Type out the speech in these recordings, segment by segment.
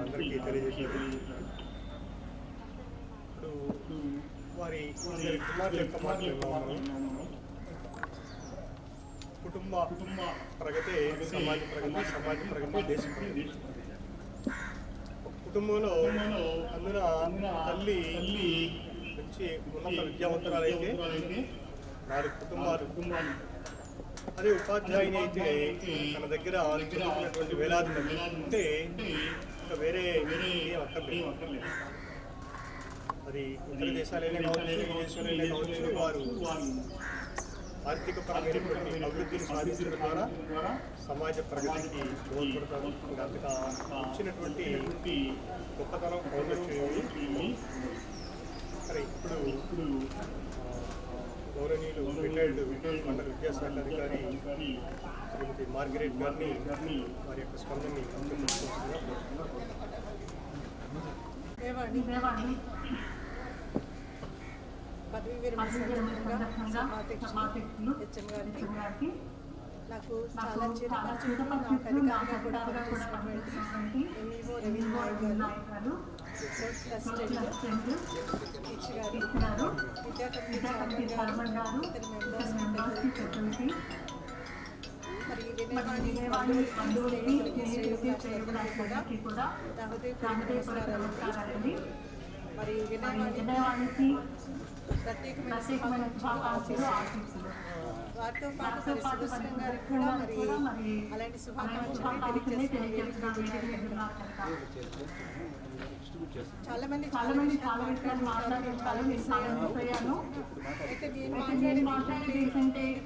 అందరికీ తెలియజేశారు. ఇప్పుడు వారి కుమారుల యొక్క మాటలు కుటుంబ ప్రగతి సమాజ ప్రగతి దేశ ప్రగతి. కుటుంబంలో అందున తల్లి నుంచి ఉన్నత విద్యావంతురాలైతే 4 కుటుంబాలు, అదే ఉపాధ్యాయుని అయితే తన దగ్గర చదువుకున్నటువంటి వేలాది మంది ఉంటే ఇంకా వేరే అక్కర్లేదు. అది ఇతర దేశాలైనా కావచ్చు, ఈ దేశాలైనా కావచ్చు, వారు ఆర్థిక పరమైనటువంటి అభివృద్ధిని సాధించడం ద్వారా సమాజ ప్రగతికి దోహదపడతారు. అంతగా ఇచ్చినటువంటి గొప్పతనం పౌరులు. సరే, ఇప్పుడు గౌరవనీయులు రిటైర్డ్ మండల విద్యాశాఖ అధికారి శ్రీమతి మార్గరెట్ గారిని వారి యొక్క స్పందనని పదవి విరమణ సందర్భంగా హెచ్ఎం గారికి నాకు చాలా చిరపరిచితులు, నాకు అధికారంగా కూడా పనిచేసినటువంటి ఎంఈఓ రవీంద్ర నాయక్ గారు, ప్రెసిడెంట్ టీచర్ గారు, విద్యా కమిటీ చైర్మన్ గారు, ఇతర మెంబర్స్, మరి వినేవాణి కూడా నా హృదయపూర్వక నమస్కారాలండి. మరి వినేవాణికి ప్రత్యేకమైన శుభాకాంక్షలు. వారితో పాటు మరి సుదర్శనం గారికి కూడా మరి అలాంటి శుభాకాంక్షలు తెలియజేస్తున్నారు. చాలా మంది మాట్లాడాను. అయితే నేను మాట్లాడేది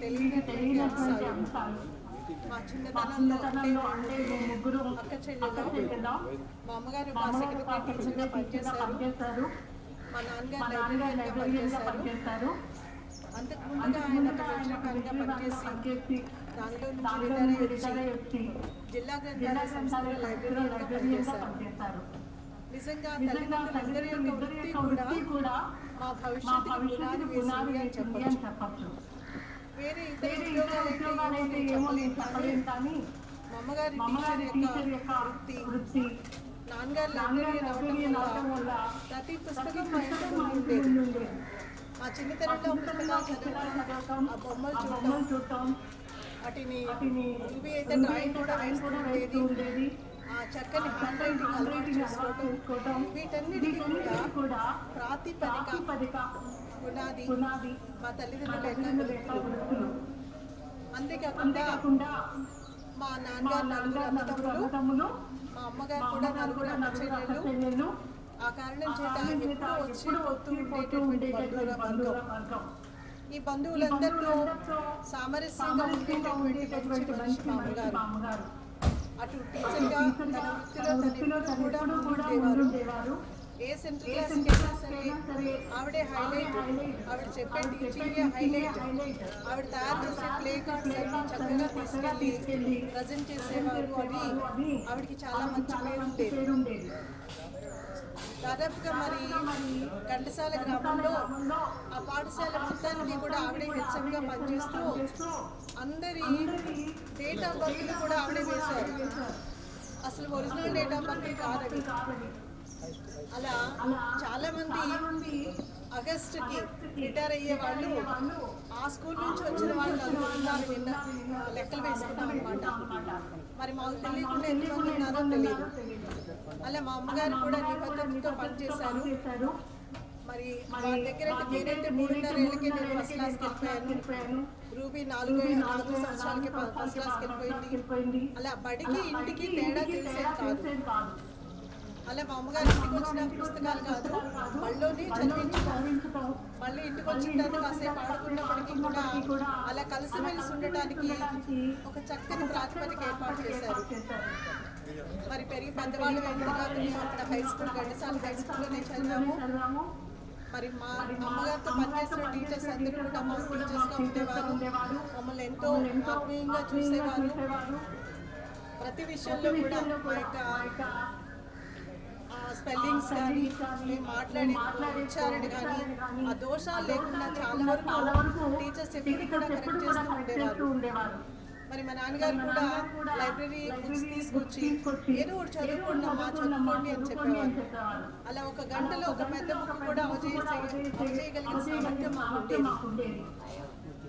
తెలియని అంశాలు. మా చిన్నతనంలో అంటే ముగ్గురు అక్క చెల్లెలు. మా అమ్మగారు మా సెక్రటరీ టీచర్గా పనిచేశారు. మా నాన్నగారు లైబ్రరీగా పనిచేశారు. అంతకుముందుగా ఆయన ప్రయోజనకారిగా పనిచేసి దానిలో నుంచి రిటైర్ వచ్చి జిల్లా గ్రంథాలయ సంస్థలో లైబ్రరీగా పనిచేశారు. నిజంగా తల్లిదండ్రులందరి యొక్క వృత్తి కూడా మా భవిష్యత్తుకి పునాది వేసింది అని చెప్పచ్చు. వేరే ఇతర ఉద్యోగాలైతే ఏమో నేను చెప్పలేను, కానీ మా అమ్మగారి టీచర్ యొక్క వృత్తి, నాన్నగారు లైబ్రరీ రావడం వల్ల ప్రతి పుస్తకం మా ఇంట్లో ఉండేది. మా చిన్నతనంలో పుస్తకాలు చదవడం, ఆ బొమ్మలు చూడటం, వాటిని అయితే డ్రాయింగ్ కూడా వేస్తూ ఉండేది. ఆ చక్కని హ్యాండ్ రైటింగ్ అలవాటు చేసుకోవటం, వీటన్నిటికీ కూడా ప్రాతిపదిక పునాది మా తల్లిదండ్రుల యొక్క వృత్తులు. అంతేకాకుండా మా నాన్నగారు 4 అన్నదమ్ములు, మా అమ్మగారు కూడా 4 అన్న చెల్లెళ్ళు. ఆ కారణం చేత ఎప్పుడు వచ్చి పోతూ ఉండేటటువంటి బంధువర్గం. ఈ బంధువులందరితో సామరస్యంగా ఉండేటటువంటి మనిషి మా అమ్మగారు. అటు టీచర్గా తన వృత్తిలో కూడా ఉండేవారు. ఏ సెంటర్ క్లాస్కి వెళ్ళినా సరే ఆవిడే హైలైట్. ఆవిడ చెప్పే టీచింగే హైలైట్. ఆవిడ తయారు చేసే ప్లే కార్డ్స్ అన్ని చక్కగా తీసుకెళ్ళి ప్రజెంట్ చేసేవారు అని ఆవిడకి చాలా మంచి పేరు ఉండేది. దాదాపుగా మరి ఘంటసాల గ్రామంలో ఆ పాఠశాల మొత్తానికి కూడా ఆవిడే హెచ్ఎంగా పనిచేస్తూ అందరి డేట్ ఆఫ్ బర్త్ కూడా ఆవిడే వేశారు. అసలు ఒరిజినల్ డేట్ ఆఫ్ బర్త్ కాదవి. అలా చాలా మంది ఆగస్టుకి రిటైర్ అయ్యే వాళ్ళు ఆ స్కూల్ నుంచి వచ్చిన వాళ్ళు నలుగురు నిన్న లెక్కలు వేసుకున్నాం అనమాట. మరి మాకు తెలియకుండా ఎంతమంది ఉన్నారో తెలియదు. అలా మా అమ్మగారు కూడా నిబద్ధతతో పనిచేశారు. మరి మా దగ్గర నేనైతే 3.5 ఏళ్ళకి నేను ఫస్ట్ క్లాస్కి వెళ్ళిపోయాను. రూబీ 4 సంవత్సరాలకి ఫస్ట్ క్లాస్కి వెళ్ళిపోయింది. అలా బడికి ఇంటికి తేడా తెలిసేది కాదు. అలా మా అమ్మగారు ఇంటికి వచ్చిన పుస్తకాలు కాదు, బళ్ళోనే చదివించుతాం. మళ్ళీ ఇంటికి వచ్చిన తర్వాత కాసేపు ఆడుకున్నప్పటికీ కూడా అలా కలిసిమెలిసి ఉండటానికి ఒక చక్కని ప్రాతిపదిక ఏర్పాటు చేశారు. మరి పెద్దవాళ్ళు వెళ్ళిన తర్వాత మేము అక్కడ హై స్కూల్ ఘంటసాల హై స్కూల్లోనే చదివాము. మరి మా అమ్మగారితో పనిచేసిన టీచర్స్ అందరూ కూడా మా టీచర్స్గా ఉండేవారు. మమ్మల్ని ఎంతో ఆత్మీయంగా చూసేవారు. ప్రతి విషయంలో కూడా మా యొక్క స్పెల్లింగ్స్ కానీ మేము మాట్లాడే ఉచ్చారణ కానీ ఆ దోషాలు లేకుండా చాలా వరకు టీచర్స్ ఎప్పుడు కూడా కరెక్ట్ చేస్తూ ఉండేవారు. మరి మా నాన్నగారు కూడా లైబ్రరీ బుక్స్ తీసుకొచ్చి ఏదో ఒకటి చదువుకోండి అని చెప్పేవారు. అలా ఒక గంటలో ఒక పెద్ద బుక్ కూడా చేయగలిగిన సామర్థ్యం మాకు ఉండేది.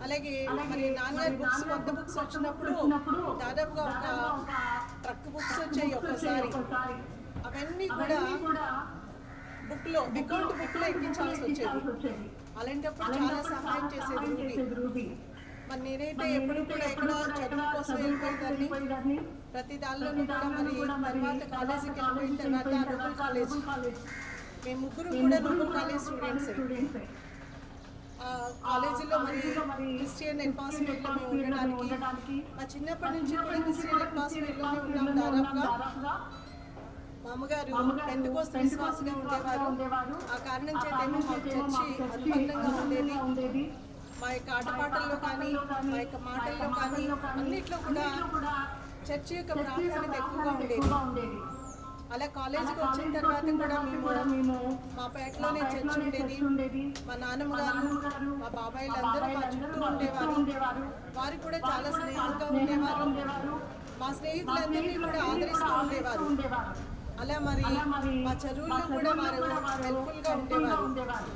అలాగే మరి నాన్నగారి బుక్స్ కొత్త బుక్స్ వచ్చినప్పుడు దాదాపుగా ఒక ట్రక్ బుక్స్ వచ్చాయి ఒక్కసారి. అవన్నీ కూడా బుక్లో అకౌంట్ బుక్లో ఎక్కించాల్సి వచ్చేది. అలాంటప్పుడు చాలా సహాయం చేసేది రూబీ. మరి నేనైతే ఎప్పుడు కూడా ఎక్కడ చదువు కోసం వెళ్ళిపోయేదాన్ని. ప్రతి దానిలోనూ కూడా మరి తర్వాత కాలేజీకి వెళ్ళిపోయిన తర్వాత నోబెల్ కాలేజ్, మేము ముగ్గురు కూడా నోబెల్ కాలేజ్ స్టూడెంట్స్. కాలేజీలో మరి క్రిస్టియన్ అట్మాస్ఫియర్లో మేము ఉండడానికి మా చిన్నప్పటి నుంచి కూడా క్రిస్టియన్ అట్మాస్ఫియర్లోనే ఉన్నాం. దాదాపుగా మా అమ్మగారు పెంటెకోస్తు విశ్వాసగా ఉండేవారు. ఆ కారణం చేతేమో మాకు చర్చి అనుబంధంగా ఉండేది. మా యొక్క ఆటపాటల్లో కానీ మా యొక్క మాటల్లో కానీ అన్నిట్లో కూడా చర్చి యొక్క ప్రాధాన్యత ఎక్కువగా ఉండేది. అలా కాలేజీకి వచ్చిన తర్వాత కూడా మేము మా పేటలోనే చర్చి ఉండేది. మా నాన్నమ్మ గారు మా బాబాయిలు అందరూ మా చుట్టూ ఉండేవారు. వారు కూడా చాలా స్నేహంగా ఉండేవారు. మా స్నేహితులందరినీ కూడా ఆదరిస్తూ ఉండేవారు. అలా మరి మా చదువుల్లో కూడా వారు హెల్ప్ఫుల్గా ఉండేవారు.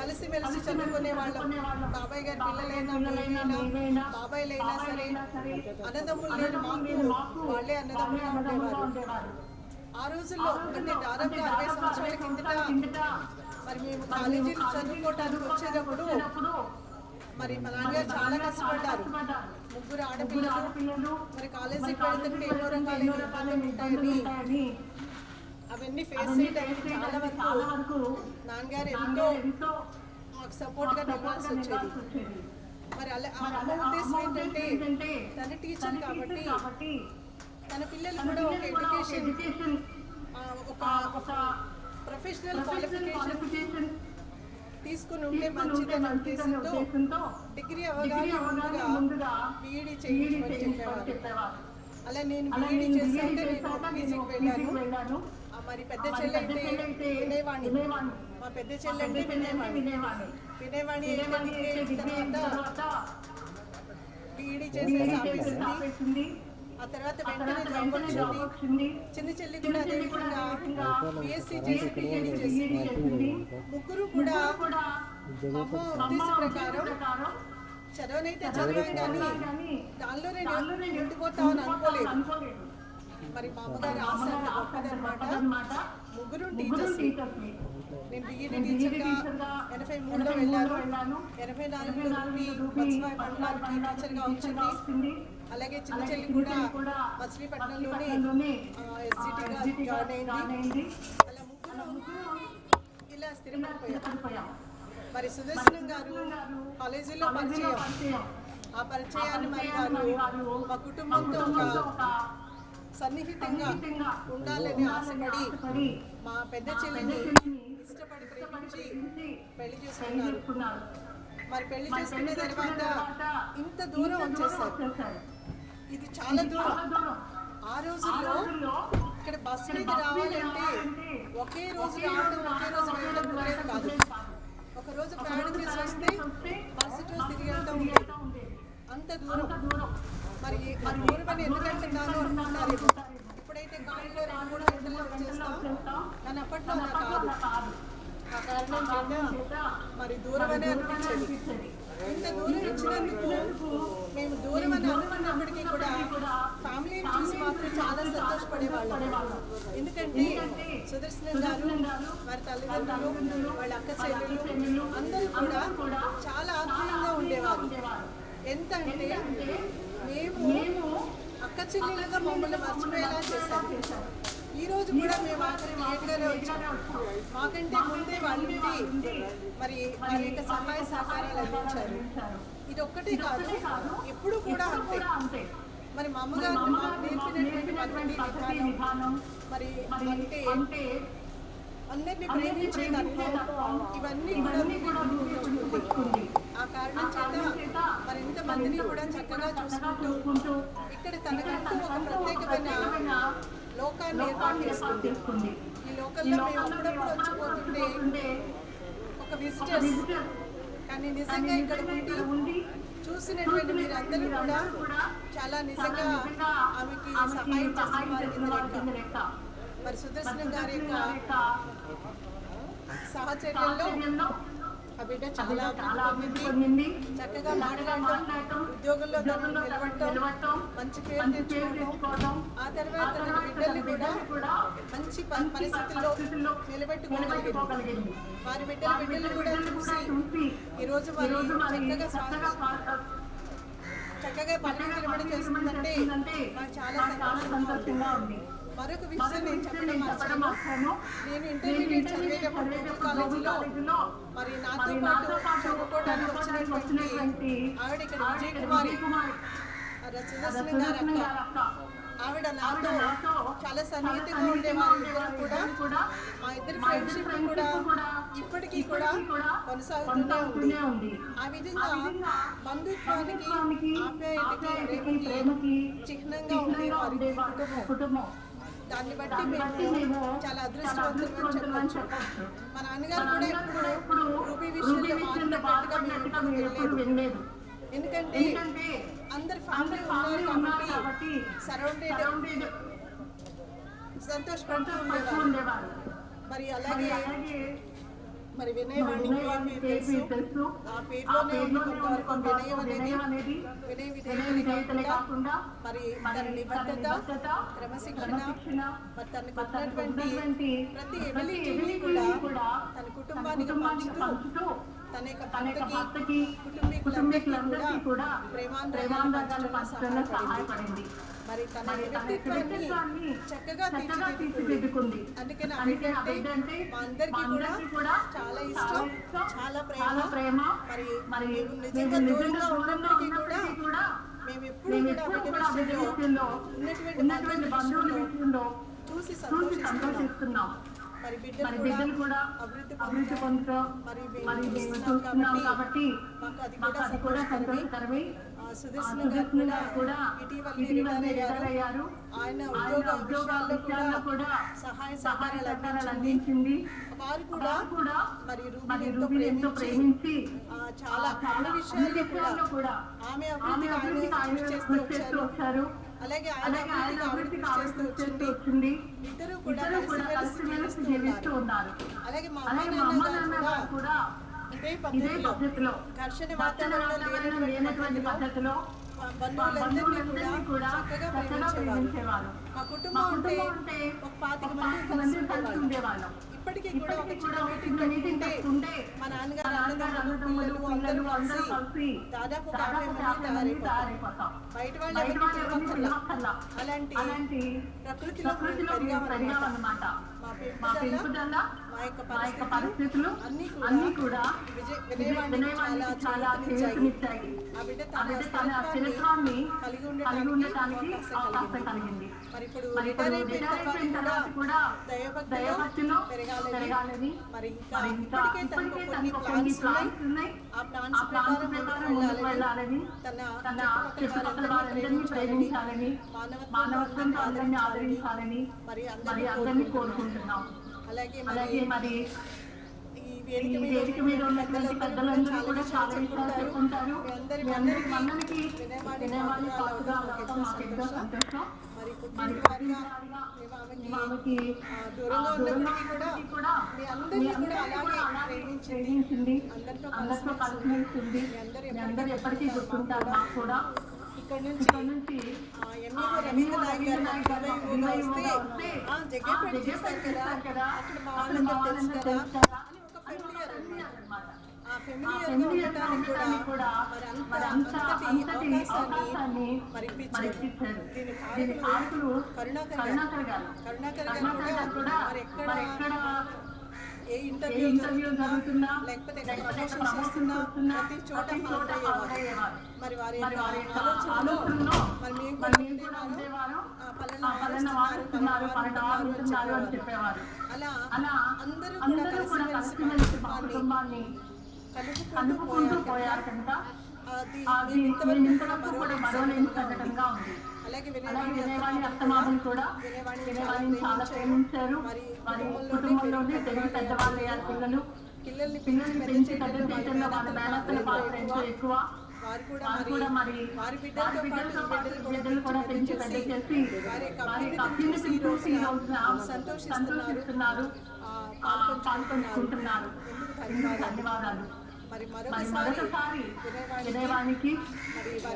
కలిసిమెలిసి చదువుకునే వాళ్ళం. బాబాయ్ గారి పిల్లలైనా మేమైనా బాబాయ్లైనా సరే అన్నదమ్ములు లేని మాకు వాళ్ళే అన్నదమ్ములుగా ఉండేవారు. ఆ రోజుల్లో అంటే దాదాపు 60 సంవత్సరాల కిందట మరి మేము కాలేజీలు చదువుకోవటానికి వచ్చేటప్పుడు మరి మా నాన్నగారు చాలా కష్టపడ్డారు. ముగ్గురు ఆడపిల్లలు మరి కాలేజీకి వెళ్తుంటే ఎన్నో రకాల ఇబ్బందులు ఉంటాయని అవన్నీ ఫేస్ చేయడానికి చాలా వరకు నాన్నగారు ఎంతో మాకు సపోర్ట్గా నిలవాల్సి వచ్చేది. మరి అలా అమ్మ ఉద్దేశం ఏంటంటే తన టీచర్ కాబట్టి తన పిల్లలు కూడా ఒక ఎడ్యుకేషన్ ఒక ప్రొఫెషనల్ క్వాలిఫికేషన్ తీసుకుని ఉంటే మంచిదని ఉద్దేశంతో డిగ్రీ అవగానే ముందుగా బీఈడీ చేయించమని చెప్పేవారు. అలా నేను బీఈడీ చేశాక నేను పీజీకి వెళ్ళాను. మరి పెద్ద చెల్లి అయితే వినేవాణి, మా పెద్ద చెల్లి అంటే వినేవాణి తర్వాత బీఈడీ చేసేసి ఆపేసింది. ఆ తర్వాత వెంటనే జాబ్ వచ్చింది. చిన్న చెల్లి కూడా అదే విధంగా బీఎస్సీ చేసి బీఈడీ చేసింది. ముగ్గురు కూడా మా అమ్మ ఉద్దేశం ప్రకారం చదవనైతే చదివాం కానీ దానిలో నేను ఉండిపోతామని అనుకోలేదు. మరి మా అమ్మగారి ఆశ గొప్పదన్నమాట. ముగ్గురు టీచర్స్. నేను బీఈడీ టీచర్గా 83లో వెళ్ళాను. 84లో బత్సవాయి మండలానికి టీచర్గా వచ్చింది. అలాగే చిన్న చెల్లి కూడా మచిలీపట్నంలోనే ఎస్జిటిగా జాయిన్ అయింది. అలా ముగ్గురు ఇలా స్థిరపడిపోయాం. మరి సుదర్శనం గారు కాలేజీలో పరిచయం. ఆ పరిచయాన్ని మరి వారు మా కుటుంబంతో ఒక సన్నిహితంగా ఉండాలని ఆశపడి మా పెద్ద చెల్లిని ఇష్టపడి ప్రేమించి పెళ్లి చేసుకున్నారు. మరి పెళ్లి చేసుకునే తర్వాత ఇంత దూరం వచ్చేసారు. ఇది చాలా దూరం. ఆ రోజుల్లో ఇక్కడ బస్సు మీద రావాలంటే ఒకే రోజు రావడం ఒకే రోజు వెళ్ళడం ఉండేది కాదు. ఒక రోజు ప్రయాణం చేసి వస్తే మరుసటి రోజు తిరిగి వెళ్తూ ఉండేది. అంత దూరం. మరి దూరం అని ఎందుకంటున్నాను అనుకుంటారు. ఇప్పుడైతే కాలంలో 2-3 గంటల్లో వచ్చేస్తాం కానీ అప్పట్లో అలా కాదు. ఆ కారణం చేత మరి దూరం అనే అనిపించేది. ఇంత దూరం ఇచ్చినందుకు మేము దూరం అని అనుకున్నప్పటికీ కూడా ఫ్యామిలీని చూసి మాత్రం చాలా సంతోషపడేవాళ్ళం. ఎందుకంటే సుదర్శనం గారు వారి తల్లిదండ్రులు వాళ్ళ అక్క చెల్లెలు అందరూ కూడా చాలా ఆత్మీయంగా ఉండేవారు. ఎంత అంటే మేము అక్క చెల్లెలుగా మమ్మల్ని మర్చిపోయేలా చేశారు. ఈ రోజు కూడా మేము ఆఖరి లేట్గానే వచ్చాము. మాకంటే ముందే వాళ్ళు మరి వారి యొక్క సహాయ సహకారాలు అందించారు. ఇది ఒక్కటే కాదు, ఎప్పుడు కూడా అంతే. మరి మా అమ్మగారు మాకు నేర్పినటువంటి పద్ధతి విధానం మరి అంటే అందరినీ ప్రేమించే తత్వం ఇవన్నీ కూడా గుర్తుంచుకుంది. ఆ కారణం చేత మరింత మందిని కూడా చక్కగా చూసుకుంటూ ఇక్కడ తనకంటూ ఒక ప్రత్యేకమైన లోకాన్ని ఏర్పాటు చేసుకుంది. ఈ లోకల్లో మేము అప్పుడప్పుడు వచ్చిపోతుంటే ఒక విజిటర్స్, కానీ నిజంగా ఇక్కడ ఉండి చూసినటువంటి మీరందరూ కూడా చాలా నిజంగా ఆమెకి సహాయం చేసిన వారి కింద లెక్క. మరి సుదర్శనం గారి యొక్క సహచర్యంలో ఆ బిడ్డ చాలా అభివృద్ధి పొందింది. చక్కగా మాట్లాడటం, ఉద్యోగంలో నిలబడటం, మంచి పేరు తెచ్చుకోవడం, ఆ తర్వాత తన బిడ్డల్ని కూడా మంచి పరిస్థితుల్లో నిలబెట్టుకోగలిగింది. వారి బిడ్డలు కూడా చూసి ఈరోజు వారు చక్కగా పని నిలబడి చేస్తుందంటే నాకు చాలా సంతోషంగా ఉంది. మరొక విషయం నేను చెప్పడం మర్చాను. నేను ఇంటర్మీడియట్ చదివేటప్పుడు కాలేజీలో మరి నాతో పాటు చదువుకోవడానికి వచ్చినటువంటి ఆవిడ ఇక్కడ విజయ్ కుమారి సుదర్శనం గారి అక్క. ఆవిడ నాతో చాలా సన్నిహితంగా ఉండేవారు. ఇద్దరు కూడా మా ఇద్దరి ఫ్రెండ్షిప్ కూడా ఇప్పటికీ కూడా కొనసాగుతూనే ఉంది. ఆ విధంగా బంధుత్వానికి, ఆప్యాయతకి, ప్రేమకి చిహ్నంగా ఉండే వారి కుటుంబం. దాన్ని బట్టి మేము చాలా అదృష్టవంతులు చెప్పచ్చు. మా నాన్నగారు కూడా ఎప్పుడు రూపీ విషయంలో మాట్లాడినట్టుగా మేము వెళ్ళలేదు. ఎందుకంటే అందరి ఫ్యామిలీ ఉన్నారు కాబట్టి సరౌండెడ్ సంతోషపడుతూ ఉండేవారు. మరి అలాగే మరి వినయవాణి తెలుసు. ఆ పేరులోనే ఉంది కొంతవరకు వినయం అనేది. వినయ విధేయతలు కాకుండా మరి తన నిబద్ధత, క్రమశిక్షణ, మరి తనకు ఉన్నటువంటి ప్రతి ఎబిలిటీని కూడా తన కుటుంబానికి పంచుతూ తన యొక్క భర్తకి, కుటుంబీకులందరికీ కూడా ప్రేమాంధ్రాలను పంచడంలో సహాయపడింది. మరి తన వ్యక్తిత్వాన్ని చక్కగా తీర్చిదిద్దుకుంది. అందుకే నా బిడ్డ అంటే మా అందరికీ కూడా చాలా ఇష్టం, చాలా ప్రేమ. మరి నిజంగా దూరంగా ఉన్నప్పటికీ కూడా మేము ఎప్పుడు కూడా బిడ్డ విషయంలో ఉన్నటువంటి బంధువుల విషయంలో చూసి సంతోషిస్తున్నాం. మరి బిడ్డలు కూడా అభివృద్ధి పొందుతాం. మరి మేము చూస్తున్నాం కాబట్టి మాకు అది కూడా సంతోషకరమే. సుదర్శనం గారు కూడా ఇటీవల రిటైర్ అయ్యారు. ఆయన ఉద్యోగ విషయాల్లో కూడా సహాయ సహకారాలు అందించింది. వారు కూడా మరి రూబీని ఎంతో ప్రేమించి చాలా అన్ని విషయాల్లో కూడా ఆమె అభివృద్ధికి ఆయన కృషి చేస్తూ వచ్చారు. అలాగే ఆయన అభివృద్ధికి ఆవిడ కృషి చేస్తూ వచ్చింది. ఇద్దరు కూడా కలిసి జీవిస్తూ ఉన్నారు. అలాగే మా అమ్మ నాన్న కూడా ఇదే పద్ధతిలో ఘర్షణ వాతావరణంలో లేనటువంటి పద్ధతిలో బంధువులందరినీ కూడా చక్కగా ప్రేమించేవారు. మా కుటుంబం ఉంటే ఒక 25 మంది కలిసి ఉండేవాళ్ళం. ఇప్పటికీ కూడా ఒక చిన్న మీటింగ్ పెట్టుకుంటే మా నాన్నగారు, అన్నగారు, పిల్లలు అందరూ కలిసి దాదాపు 50 మంది తయారైపోతాం. బయట వాళ్ళు ఎవరికి తెలియక్కర్లా. అలాంటి ప్రకృతిలో పెరిగామన్నమాట. మా పెంపుదల, మా యొక్క పరిస్థితులు అన్నీ కూడా వినయవాణికి చాలా చేయూతనిచ్చాయి. ఆ బిడ్డ తన స్థిరత్వాన్ని కలిగి ఉండటానికి అవకాశం కలిగింది. మరి ఇప్పుడు రిటైర్ అయిపోయిన తర్వాత కూడా దైవభక్తిలో పెరగాలని మరి ఇంకా ఇప్పటికే తనకు కొన్ని ప్లాన్స్ ఉన్నాయి. ఆ ప్లాన్స్ ప్రకారం ముందుకు వెళ్ళాలని, తన చుట్టుపక్కల వారందరినీ ప్రేమించాలని, మానవత్వంతో అందరినీ ఆదరించాలని మరి అందరినీ కోరుకుంటున్నాం. అలాగే మరి ఈ వేదిక మీద ఉన్న పెద్దలందరూ కూడా చాలా విషయాలు చెప్పుకుంటారు. అందరికి వినయవాణి పాత్రగా అవడం మాకెంతో సంతోషం. మరి ఆమెకి దూరంగా ఉన్నప్పటికీ కూడా మీ అందరినీ కూడా అలాగే ప్రేమించింది. అందరితో కలిసి మీ అందరూ ఎప్పటికీ గుర్తుంటారు. నాకు కూడా ఇక్కడ నుంచి ఎంఈఓ రవీంద్ర నాయక్ గారు వస్తే జగ్గేపేట చేస్తారు కదా, అక్కడ మా వాళ్ళందరూ తెలుసు కదా అని ఒక ఫెమిలియర్ అన్నమాట. ఆ ఫెమిలియర్గా ఉండటానికి కూడా మరి అంతటి అవకాశాన్ని మరి ఇప్పించారు. దీని కారకులు కరుణాకర్ గారు కూడా మరి ఎక్కడ ఏ ఇంటర్వ్యూ జరుగుతున్నా లేకపోతే ప్రమోషన్స్ చేస్తున్నా ప్రతి చోట హాజరయ్యేవారు. మరి వారి యొక్క ఆలోచనలో మరి మేము కూడా ఉండేవారు, పలానా మారుతున్నారు అని చెప్పేవారు. అలా అందరూ కూడా కలిసిమెలిసి మా కుటుంబాన్ని కలుపుకుంటూ పోయారు కనుక అది ఇంతవరకు కూడా మరవలేని సంఘటనగా ఉంది. అలాగే వినయవాణి అత్తమామలు కూడా వినయవాణిని చాలా ప్రేమించారు. మరి కుటుంబంలోనే తెలుగు పెద్దవాళ్ళయ్యారు. పిల్లల్ని పెంచి పెద్ద చేయడంలో వాళ్ళ మేనత్తల పాత్ర ఎంతో ఎక్కువ. వారు కూడా మరి వారి బిడ్డలతో పాటు బిడ్డలు కూడా పెంచి పెద్ద చేసి వారి అభ్యున్నతిని చూసి ఈ రోజున సంతోషిస్తున్నారు, పాల్పంచుకుంటున్నారు. ధన్యవాదాలు. మరి మరొకసారి వినయవాణికి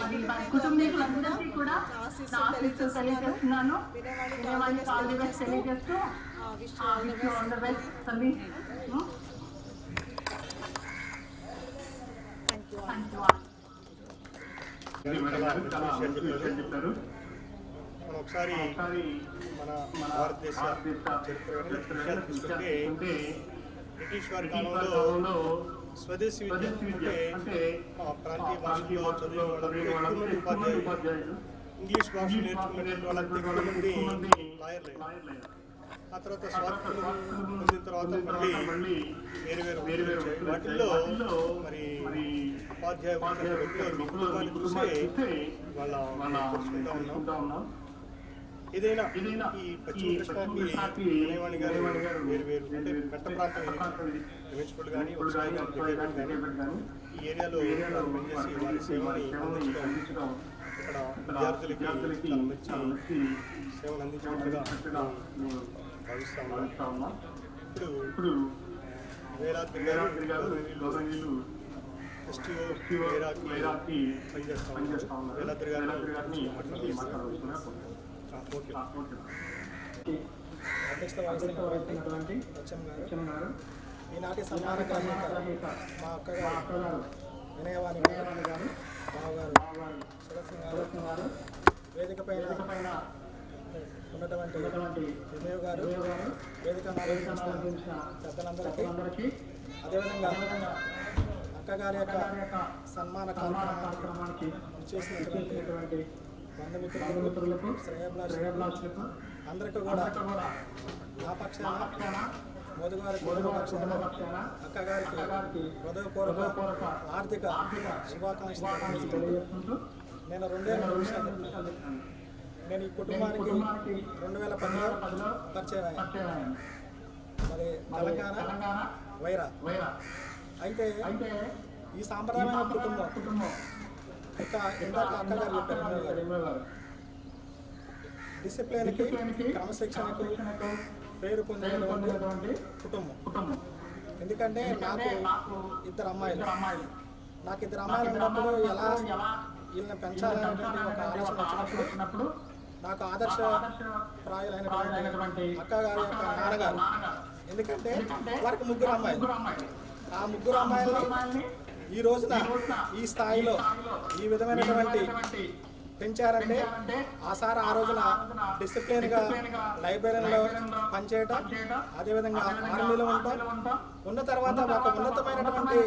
మరి వారి కుటుంబీకులందరికీ కూడా ఆశీస్సులు తెలియజేస్తున్నాను. వినయవాణికి ఆల్ ది బెస్ట్ తెలియజేస్తూ wish you all the best తల్లి. Thank you. మనం ఒకసారి మన భారతదేశ చరిత్ర తీసుకుంటే బ్రిటిష్ వారి కాలంలో స్వదేశీ విద్య అంటే ప్రాంతీయ భాషలో చదివిన వాళ్ళకి ఉపాధ్యాయులు, ఇంగ్లీష్ భాష నేర్చుకునేటువంటి వాళ్ళకి ఎక్కువ మంది లాయర్లు. ఆ తర్వాత స్వాతంత్రం పొందిన తర్వాత మళ్ళీ వేరు వాటిల్లో మరి ఉపాధ్యాయ కుటుంబాన్ని చూసి వాళ్ళ తెలుసుకుంటా ఉన్నాం. ఏదైనా ఈ పశ్చిమ కృష్ణాకి వినయవాణి గారు వేరు అంటే పెద్ద ప్రాంతం మున్సిపల్ కానీ వ్యవసాయ కానీ ఈ ఏరియాలో పనిచేసి వారి సేవని అందించడం, ఇక్కడ విద్యార్థులకి మంచి సేవలు అందించినట్టుగా భావిస్తా ఉన్నాం. ఇప్పుడు వేలాద్రి గారు ఎస్టీఓ వేరాకి పనిచేస్తా ఉన్నారు. వేలాద్రి గారిని అధ్యక్షత వహిస్తున్నటువంటి హెచ్ఎం గారు, ఈనాటి సన్మాన గ్రహీత మా అక్కగారు వినయవాణి గారు, బావగారు సురసింగ్ గారు, వేదిక పైన ఉన్నటువంటి వినయ్ గారు, వేదిక నిర్వహించిన పెద్దలందరికీ, అదేవిధంగా అక్కగారి యొక్క సన్మాన కార్యక్రమానికి చేసినటువంటి బంధుమిత్రులకు, శ్రేయభిలాషులకు అందరికీ కూడా నా పక్షాన మోదీగారి పక్షాన అక్కగారికి హృదయపూర్వక ఆర్థిక శుభాకాంక్షలు తెలియజేసుకుంటూ నేను 2 విషయాలు చెప్తాను. నేను ఈ కుటుంబానికి 2010లో పరిచయం అయ్యాను. మరి తెలంగాణ వైరా. అయితే ఈ సాంప్రదాయమైన కుటుంబం ఇందాక అక్కగారు చెప్పారు, డిసిప్లిన్కి క్రమశిక్షణకు పేరు పొందినటువంటి కుటుంబం. ఎందుకంటే నాకు 2 అమ్మాయిలు. నాకు 2 అమ్మాయిలు ఉన్నప్పుడు ఎలా వీళ్ళని పెంచాలనేటువంటి ఒక ఆలోచన వచ్చినప్పుడు నాకు ఆదర్శ ప్రాయులైనటువంటి అక్కగారి యొక్క నాన్నగారు. ఎందుకంటే వారికి 3 అమ్మాయిలు. ఆ 3 అమ్మాయిలు ఈ రోజున ఈ స్థాయిలో ఈ విధమైనటువంటి పెంచారంటే ఆ రోజున డిసిప్లిన్గా లైబ్రరీలో పనిచేయటం, అదేవిధంగా ఆర్మీలో ఉన్న తర్వాత ఒక ఉన్నతమైనటువంటి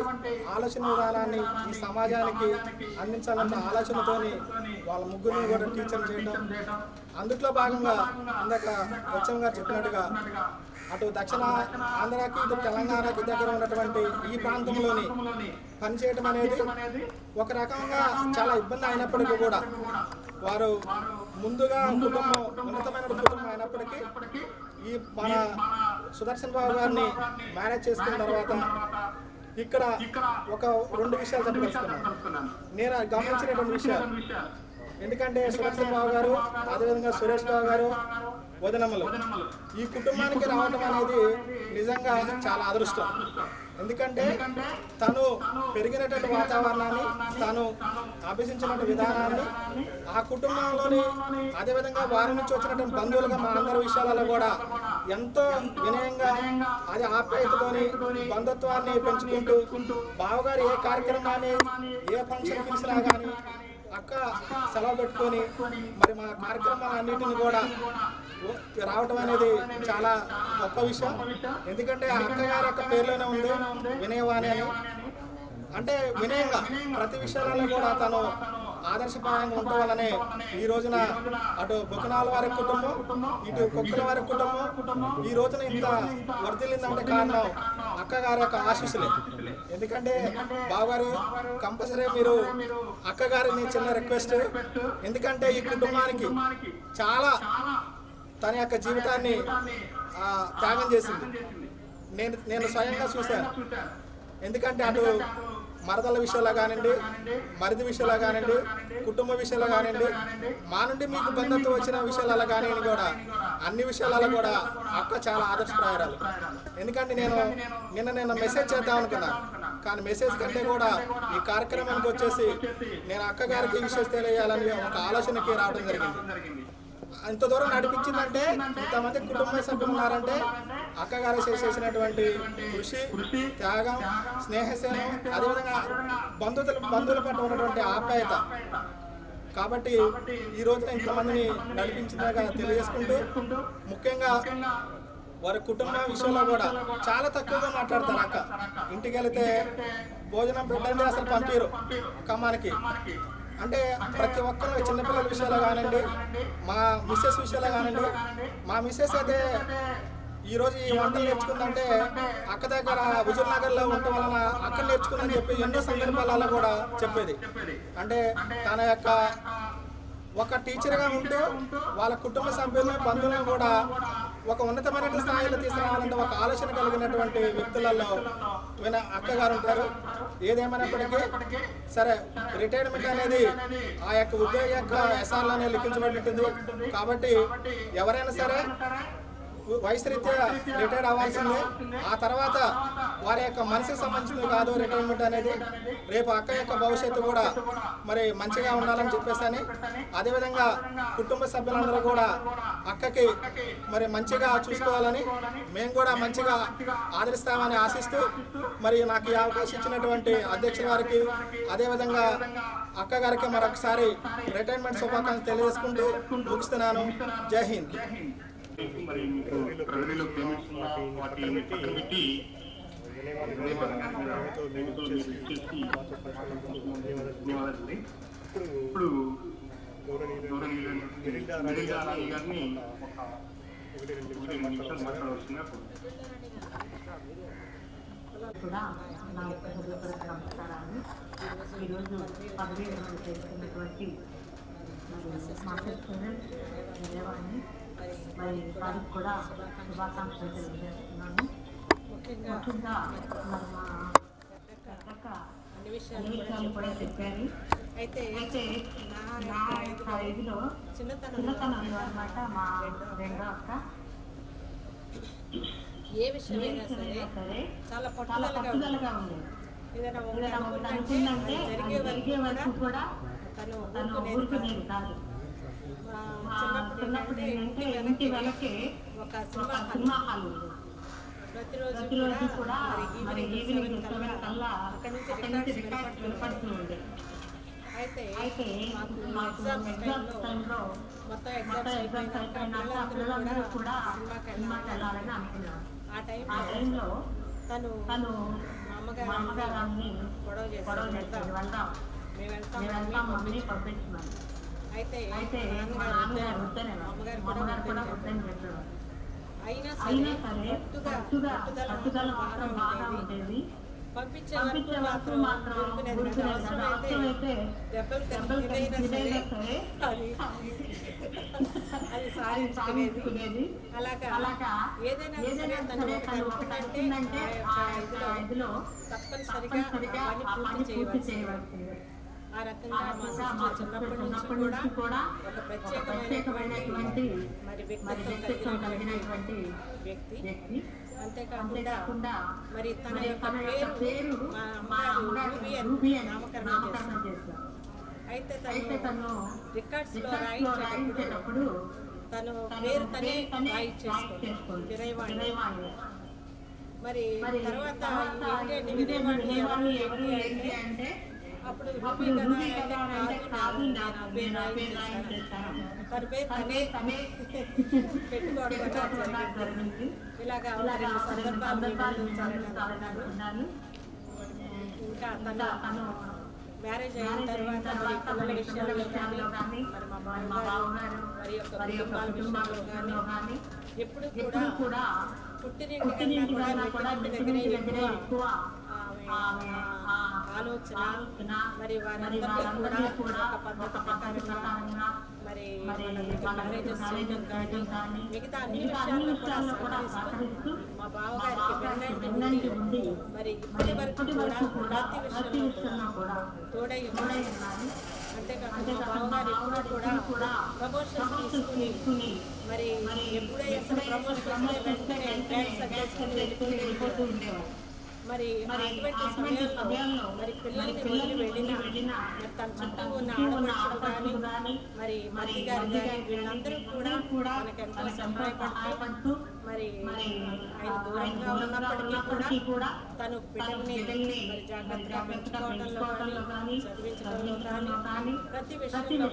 ఆలోచన విధానాన్ని ఈ సమాజానికి అందించాలన్న ఆలోచనతోని వాళ్ళ ముగ్గురిని కూడా టీచర్ చేయడం. అందుట్లో భాగంగా ఇందాక హెచ్ఎం గారు చెప్పినట్టుగా అటు దక్షిణ ఆంధ్రాకి ఇటు తెలంగాణకి దగ్గర ఉన్నటువంటి ఈ ప్రాంతంలోని పనిచేయటం అనేది ఒక రకంగా చాలా ఇబ్బంది అయినప్పటికీ కూడా వారు ముందుగా కుటుంబం ఉన్నతమైన కుటుంబం అయినప్పటికీ ఈ మన సుదర్శన్ బాబు గారిని మేనేజ్ చేసుకున్న తర్వాత ఇక్కడ ఒక 2 విషయాలు చెప్పదలుచుకున్నాను. నేను గమనించినటువంటి విషయాలు. ఎందుకంటే సుదర్శన్ బాబు గారు, అదేవిధంగా సురేష్ బాబు గారు, వదనమ్మలు ఈ కుటుంబానికి రావటం అనేది నిజంగా చాలా అదృష్టం. ఎందుకంటే తను పెరిగినటువంటి వాతావరణాన్ని, తను అభ్యసించినటువంటి విధానాన్ని ఆ కుటుంబంలోని, అదేవిధంగా వారి నుంచి వచ్చినటువంటి బంధువులుగా మా అందరి విషయాలలో కూడా ఎంతో వినయంగా అది ఆప్యాయతతోని బంధుత్వాన్ని పెంచుకుంటూ బావగారు ఏ కార్యక్రమాన్ని ఏ ఫంక్షన్ పిలిచినా కానీ అక్క సెలవు పెట్టుకొని మరి మా కార్యక్రమాలన్నింటినీ కూడా రావటం అనేది చాలా గొప్ప విషయం. ఎందుకంటే ఆ అక్కగారి యొక్క పేరులోనే ఉంది వినయవాణి అని. అంటే వినయంగా ప్రతి విషయాలలో కూడా తను ఆదర్శప్రాయంగా ఉండటం వల్లనే ఈ రోజున అటు బొకనాల వారి కుటుంబం, ఇటు కుక్కల వారి కుటుంబం ఈ రోజున ఇంత వర్ధిల్లిందంటే కారణం అక్కగారి యొక్క ఆశీస్సులే. ఎందుకంటే బావగారు కంపల్సరీ మీరు అక్కగారిని చిన్న రిక్వెస్ట్, ఎందుకంటే ఈ కుటుంబానికి చాలా తన యొక్క జీవితాన్ని త్యాగం చేసింది. నేను స్వయంగా చూశాను. ఎందుకంటే అటు మరదల విషయంలో కానివ్వండి, మరిది విషయంలో కానివ్వండి, కుటుంబ విషయంలో కానివ్వండి, మా నుండి మీకు బంధుత్వం వచ్చిన విషయాలలో కానివ్వండి కూడా అన్ని విషయాలలో కూడా అక్క చాలా ఆదర్శప్రాయాలు. ఎందుకంటే నిన్న మెసేజ్ చేద్దాం అనుకున్నాను, కానీ మెసేజ్ కంటే కూడా ఈ కార్యక్రమానికి వచ్చేసి నేను అక్కగారికి విషయం తెలియాలని ఒక ఆలోచనకి రావడం జరిగింది. ఇంత దూరం నడిపించిందంటే, ఇంతమంది కుటుంబ సభ్యులు ఉన్నారంటే అక్కగారు చేసేసినటువంటి కృషి, త్యాగం, స్నేహసేనం, అదేవిధంగా బంధువుల పట్ల ఉన్నటువంటి ఆప్యాయత. కాబట్టి ఈ రోజున ఇంతమందిని నడిపించిందిగా తెలియజేసుకుంటూ, ముఖ్యంగా వారి కుటుంబ విషయంలో కూడా చాలా తక్కువగా మాట్లాడతారు అక్క. ఇంటికి వెళితే భోజనం పెట్టండి అసలు పంపిరు ఖమ్మానికి. అంటే ప్రతి ఒక్కరు చిన్నపిల్లల విషయాలు కానివ్వండి, మా మిస్సెస్ విషయాలు కానివ్వండి, మా మిస్సెస్ అయితే ఈరోజు ఈ వంటలు నేర్చుకుందంటే అక్క దగ్గర హుజూర్ నగర్లో ఉండటం వలన అక్కడ నేర్చుకుందని చెప్పి ఎన్నో సందర్భాలలో కూడా చెప్పేది. అంటే తన యొక్క ఒక టీచర్గా ఉంటూ వాళ్ళ కుటుంబ సభ్యులను, బంధువులను కూడా ఒక ఉన్నతమైన స్థాయిలో తీసుకురావాలంటే ఒక ఆలోచన కలిగినటువంటి వ్యక్తులలో అక్కగారు ఉంటారు. ఏదేమైనప్పటికీ సరే, రిటైర్మెంట్ అనేది ఆ యొక్క ఉద్యోగ యొక్క ఎస్ఆర్లోనే లిఖించబడి ఉంటుంది. కాబట్టి ఎవరైనా సరే వయసు రీత్యా రిటైర్డ్ అవ్వాల్సిందే. ఆ తర్వాత వారి యొక్క మనసుకు సంబంధించింది కాదు రిటైర్మెంట్ అనేది. రేపు అక్క యొక్క భవిష్యత్తు కూడా మరి మంచిగా ఉండాలని చెప్పేసి, అదేవిధంగా కుటుంబ సభ్యులందరూ కూడా అక్కకి మరి మంచిగా చూసుకోవాలని, మేము కూడా మంచిగా ఆదరిస్తామని ఆశిస్తూ, మరి నాకు ఈ అవకాశం ఇచ్చినటువంటి అధ్యక్షుల వారికి, అదేవిధంగా అక్క గారికి మరొకసారి రిటైర్మెంట్ శుభాకాంక్షలు తెలియజేసుకుంటూ ముగిస్తున్నాను. జై హింద్. మరి ప్రజలు పేమెంట్స్ వాటి పక్కన పెట్టి ఇప్పుడు రాణి గారిని ఒక 1-2 నిమిషాలు మాట్లాడవలసిందిగా కూడా నా హృదయపూర్వక నమస్కారాన్ని. ఈరోజు పదవీ విరమణ చేస్తున్నటువంటి మా సిస్టర్ విజయవాణి మరి వారికి కూడా శుభాకాంక్షలు తెలియజేస్తున్నాను. ముఖ్యంగా మరి మా పెద్దక్క అన్ని విషయాలు కూడా చెప్పారు. అయితే నా యొక్క ఇదిలో చిన్నతనంలో అన్నమాట మా రెండో అక్క ఏ విషయమైనా సరే చాలా పట్టుదలగా ఉంది. ఏదైనా ఒకటి అనుకుందంటే జరిగే వరకు కూడా తను ఊరుకునేది కాదు. చిన్నప్పుడు ఏంటంటే ఇంటి వెనకే ఒక సినిమా హాల్ ఉంది. ప్రతిరోజు కూడా మరి ఈవినింగ్ 7 కల్లా అక్కడి నుంచి రికార్డ్ వినపడుతూ ఉండే. అయితే మాకు ఎగ్జామ్స్ టైంలో మొత్తం ఎగ్జామ్స్ అయిపోయినాక పిల్లలందరూ కూడా సినిమాకి వెళ్ళాలని అనుకున్నాం. ఆ టైంలో తను మా అమ్మగారిని గొడవ చేసి వెళ్దాం, మేము వెళ్తాం మమ్మీని పంపించమని. అయితే మా నాన్నగారు అమ్మగారు కూడా వద్దని చెప్పారు. అయినా సరే పట్టుదల మాత్రం బాగా ఉండేది. పంపించే వరకు మాత్రం అవసరమైతే దెబ్బలు తినైనా సరే అది సాధించుకునేది. అలాగా ఏదైనా సరే తను ఒకటంటే ఇదిలో తప్పనిసరిగా పని పూర్తి చేయవలసింది. ఆ రకంగా మా చిన్నప్పటి నుంచి కూడా ఒక ప్రత్యేకమైనటువంటి మరి వ్యక్తిత్వం కలిగినటువంటి వ్యక్తి. అంతేకాకుండా మరి తన యొక్క పేరు మా అమ్మగారు రూబీ అని నామకరణం చేశారు. అయితే తను రికార్డ్స్ లో రాయించేటప్పుడు తను పేరు తనే రాయించేసుకోండి వినయవాణి. మరి తర్వాత వినయవాణి ఎవరు అంటే అప్పుడు రూపీ కదా అంటే కాదు నేను పేరు ఆయన చేశాను. తన పేరు తనే పెట్టుకోవడం కూడా జరిగింది. ఇలాగా రెండు సందర్భాలు అనుకున్నాను. ఇంకా తను మ్యారేజ్ అయిన తర్వాత మరి పిల్లల విషయాల్లో కానీ మరి మా బావగారు మరి యొక్క కుటుంబాల విషయాల్లో కానీ ఎప్పుడు కూడా పుట్టినింటి కూడా దగ్గరే ఎక్కువ ఆలోచన మరి వారందరికీ కూడా ఒక పద్ధతి ప్రకారంగా మరి మ్యారేజెస్ చేయడం కానీ మిగతా అన్ని విషయాల్లో కూడా సహకరిస్తూ మా బావగారికి వెన్నంటి ఉండి మరి ఇప్పటి వరకు కూడా ప్రతి విషయంలో కూడా తోడై ఉన్నారు. అంతేకాకుండా మా బావగారు ఎప్పుడు కూడా ప్రమోషన్స్ తీసుకుని మరి ఎప్పుడైతే అసలు ప్రమోషన్స్ వెంటనే ట్రాన్స్ చేసుకుని వెళ్ళిపోతూ ఉండేవారు. మరి అటువంటి సమయంలో మరి పిల్లల్ని వెళ్ళిన మరి తన చుట్టూ ఉన్న ఆడపడుచులు కానీ మరి మరిది గారు కానీ వీళ్ళందరూ కూడా మనకు ఎంతో సహాయపడుతూ మరి ఆయన దూరంగా ఉన్నప్పటికీ కూడా తను పిల్లల్ని మరి జాగ్రత్తగా పెంచుకోవడంలో కానీ చదివించడంలో కానీ ప్రతి విషయంలో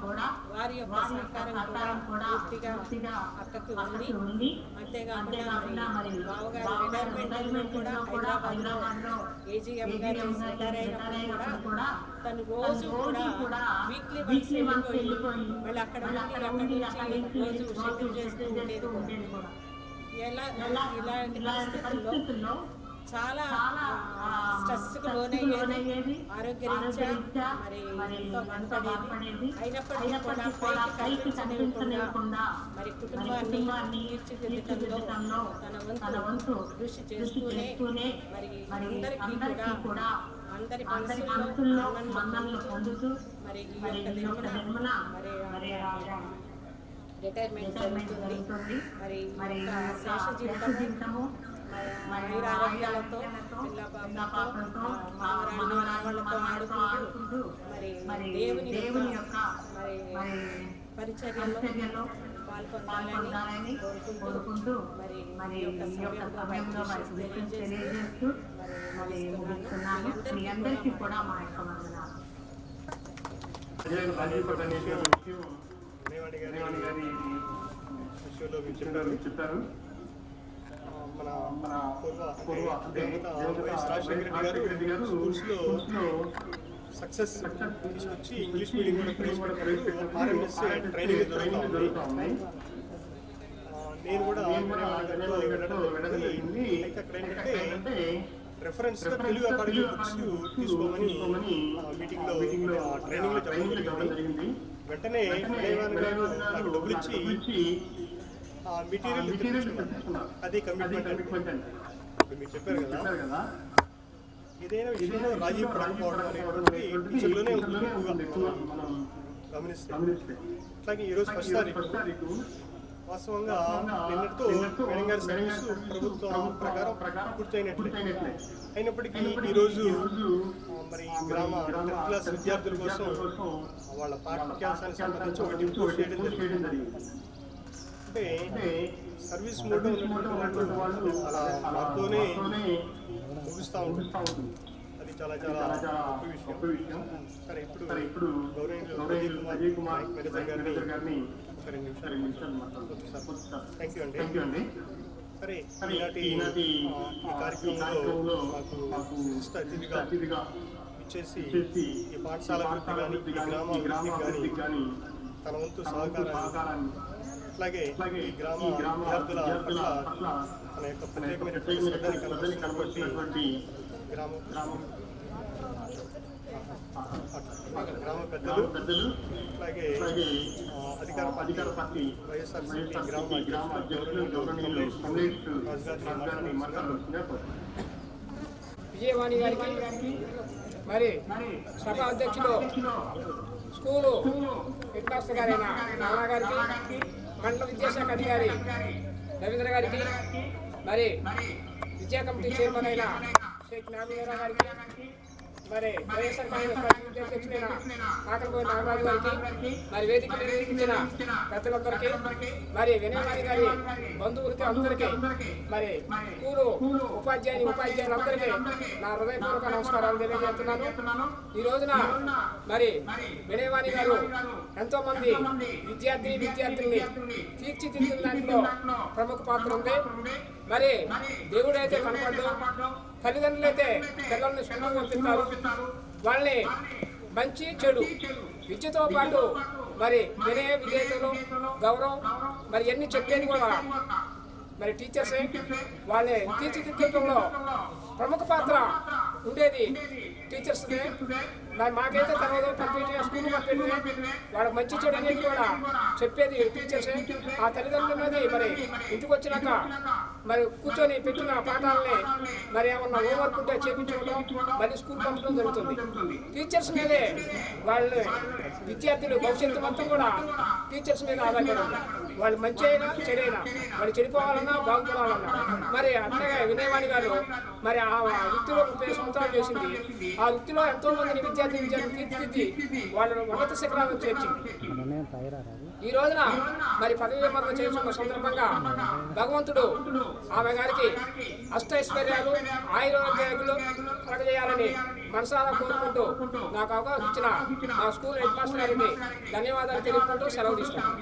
కూడా వారి యొక్క సహకారం కూడా పూర్తిగా అక్కకు ఉంది. అంతేకాకుండా మరి బావగారు రిటైర్మెంట్ కూడా హైదరాబాద్లో ఏజీఎం గారు రిటైర్ అయినప్పుడు కూడా తను రోజు కూడా వీక్లీ వన్స్ వెళ్ళిపోయి మళ్ళీ అక్కడ నుంచి రోజు షెడ్యూల్ చేస్తూ ఉండేది కూడా. ఇలాంటి పరిస్థితుల్లో చాలా స్ట్రెస్కు లోనయ్యేది, ఆరోగ్యరీత్యా మరి ఎంతో బాధపడేది. అయినప్పటికీ కూడా పైకి కనిపించలేకుండా మరి కుటుంబాన్ని తీర్చిదిద్దడంలో తన వంతు కృషి చేస్తూనే మరి అందరికీ కూడా అందరి మనసుల్లో మన్ననలు పొందుతూ మరి ఈ యొక్క దినమున మరి రిటైర్మెంట్ జరుగుతుంది. మరి శేష జీవితము ఆరోగ్యాలతో పిల్ల పాపలతో మనవరాళ్ళతో ఆడుకుంటూ మరి దేవుని యొక్క మరి పరిచర్యలో పాల్పొందాలని కోరుకుంటూ మరి ఈ యొక్క సమయంలో తెలియజేస్తూ మరి ముగిస్తున్నాను. మీ అందరికీ కూడా మా యొక్క వందనాలు. చెప్పారు. మన పూర్వ వైఎస్ రాజశేఖర రెడ్డి గారు స్కూల్స్లో సక్సెస్ తీసుకొచ్చి ఇంగ్లీష్ మీడియం కూడా ప్రవేశపెట్టారు. RMS ట్రైనింగ్ జరుగుతూ ఉన్నాయి. నేను కూడా వెళ్ళడం జరిగింది. అయితే అక్కడ ఏంటంటే రెఫరెన్స్గా తెలుగు అకాడమీ బుక్స్ తీసుకోమని మీటింగ్లో ట్రైనింగ్లో చెప్పడం జరిగింది. వెంటనే గారు నాకు డబ్బులు ఇచ్చి మెటీరియల్ తీసుకున్నారు. అది కమిట్మెంట్ అంటే మీరు చెప్పారు కదా, ఏదైనా విషయంలో రాజీ పడకపోవడం అనేటువంటి టీచర్లోనే ఎక్కువగా మనం గమనిస్తే. అట్లాగే ఈరోజు ఫస్ట్ తారీఖు వాస్తవంగా నిన్నటితో మేడం గారి సర్వీస్ ప్రభుత్వం ప్రకారం పూర్తయినట్లే. అయినప్పటికీ ఈరోజు మరి గ్రామ 10th క్లాస్ విద్యార్థుల కోసం వాళ్ళ పాఠ్యాంశానికి సంబంధించి ఒకటి ఇంప్రూవ్ చేయడం జరిగింది. అంటే సర్వీస్ మోడ్లో ఉన్నటువంటి వాళ్ళు అలా మాతోనే ముగిస్తూ ఉంటుంది. అది చాలా గొప్ప విషయం. సరే, ఇప్పుడు గౌరవనీయులు అజయ్ కుమార్ మేనేజర్ గారిని ఒక 2 నిమిషాలు థ్యాంక్ యూ అండి. సరే, ఈనాటి ఈ కార్యక్రమంలో మాకు విశిష్ట అతిథిగా ఇచ్చేసి ఈ పాఠశాల అభివృద్ధి కానీ ఈ గ్రామ అభివృద్ధికి కానీ తన వంతు సహకారాన్ని అట్లాగే ఈ గ్రామ విద్యార్థుల పట్ల తన యొక్క ప్రత్యేకమైనటువంటి శ్రద్ధని కనబడినటువంటి గ్రామ పెద్దలు అట్లాగే అధికార పార్టీ వైఎస్ఆర్సీపీ గ్రామ అధ్యక్షులు విజయవాణి గారికి, మరి సభ అధ్యక్షులు స్కూలు హెడ్ మాస్టర్ గారైన నాన్న గారికి, మండల విద్యాశాఖ అధికారి రవీంద్ర గారికి, మరి విద్యా కమిటీ చైర్మన్ అయిన షేక్ నాబీరావు గారికి, మరి వైఎస్ఆర్ కాంగ్రెస్ పార్టీ అధ్యక్షుడైన కాకరపోయి నాగరాజు గారికి, మరి వేదిక నిర్వహించిన పెద్దలందరికీ, మరి వినయవాణి గారి బంధువులకి అందరికీ, మరి స్కూలు ఉపాధ్యాయులందరికీ నా హృదయపూర్వక నమస్కారాలు తెలియజేస్తున్నాను. ఈ రోజున మరి వినయవాణి గారు ఎంతో మంది విద్యార్థిని తీర్చిదిద్దిన దాంట్లో ప్రముఖ పాత్ర ఉంది. మరి దేవుడైతే కనపడ్డు, తల్లిదండ్రులైతే పిల్లల్ని స్కూల్కి పంపిస్తారు. వాళ్ళని మంచి చెడు విద్యతో పాటు మరి వినయ విధేయతలు, గౌరవం మరి ఎన్ని చెప్పేది కూడా మరి టీచర్సే. వాళ్ళని తీర్చిదిద్దడంలో ప్రముఖ పాత్ర ఉండేది టీచర్స్దే. మరి మాకైతే తర్వాత స్కూల్ పంపించే వాళ్ళకి మంచి చెడు అనేది కూడా చెప్పేది టీచర్సే. ఆ తల్లిదండ్రుల మీద మరి ఇంటికి వచ్చినాక మరి కూర్చొని పెట్టిన పాఠాలని మరి ఏమన్నా హోంవర్క్ ఉంటే చేయించుకోవడం, మళ్ళీ స్కూల్ పంపడం జరుగుతుంది. టీచర్స్ మీదే వాళ్ళ విద్యార్థులు భవిష్యత్తు మొత్తం కూడా టీచర్స్ మీద ఆధారపడి ఉంది. వాళ్ళు మంచి అయినా చెడైనా వాళ్ళు చెడిపోవాలన్నా బాగుపడాలన్నా. మరి అట్లాగే వినయవాణి గారు మరి ఆ వృత్తిలో 30 సంవత్సరాలు చేసింది. ఆ వృత్తిలో ఎంతో మందిని విద్యార్థులను తీర్చిదిద్ది వాళ్ళను ఉన్నత శిఖరాలను చేర్చింది. ఈ రోజున మరి పదవి విరమణ చేస్తున్న సందర్భంగా భగవంతుడు ఆమె గారికి అష్టైశ్వర్యాలు, ఆయుర్వేదాలు కలగజేయాలని మనసారా కోరుకుంటూ నాకు అవకాశం ఇచ్చిన మా స్కూల్ హెడ్ మాస్టర్ గారికి ధన్యవాదాలు తెలుపుకుంటూ సెలవు తీసుకుంటాను.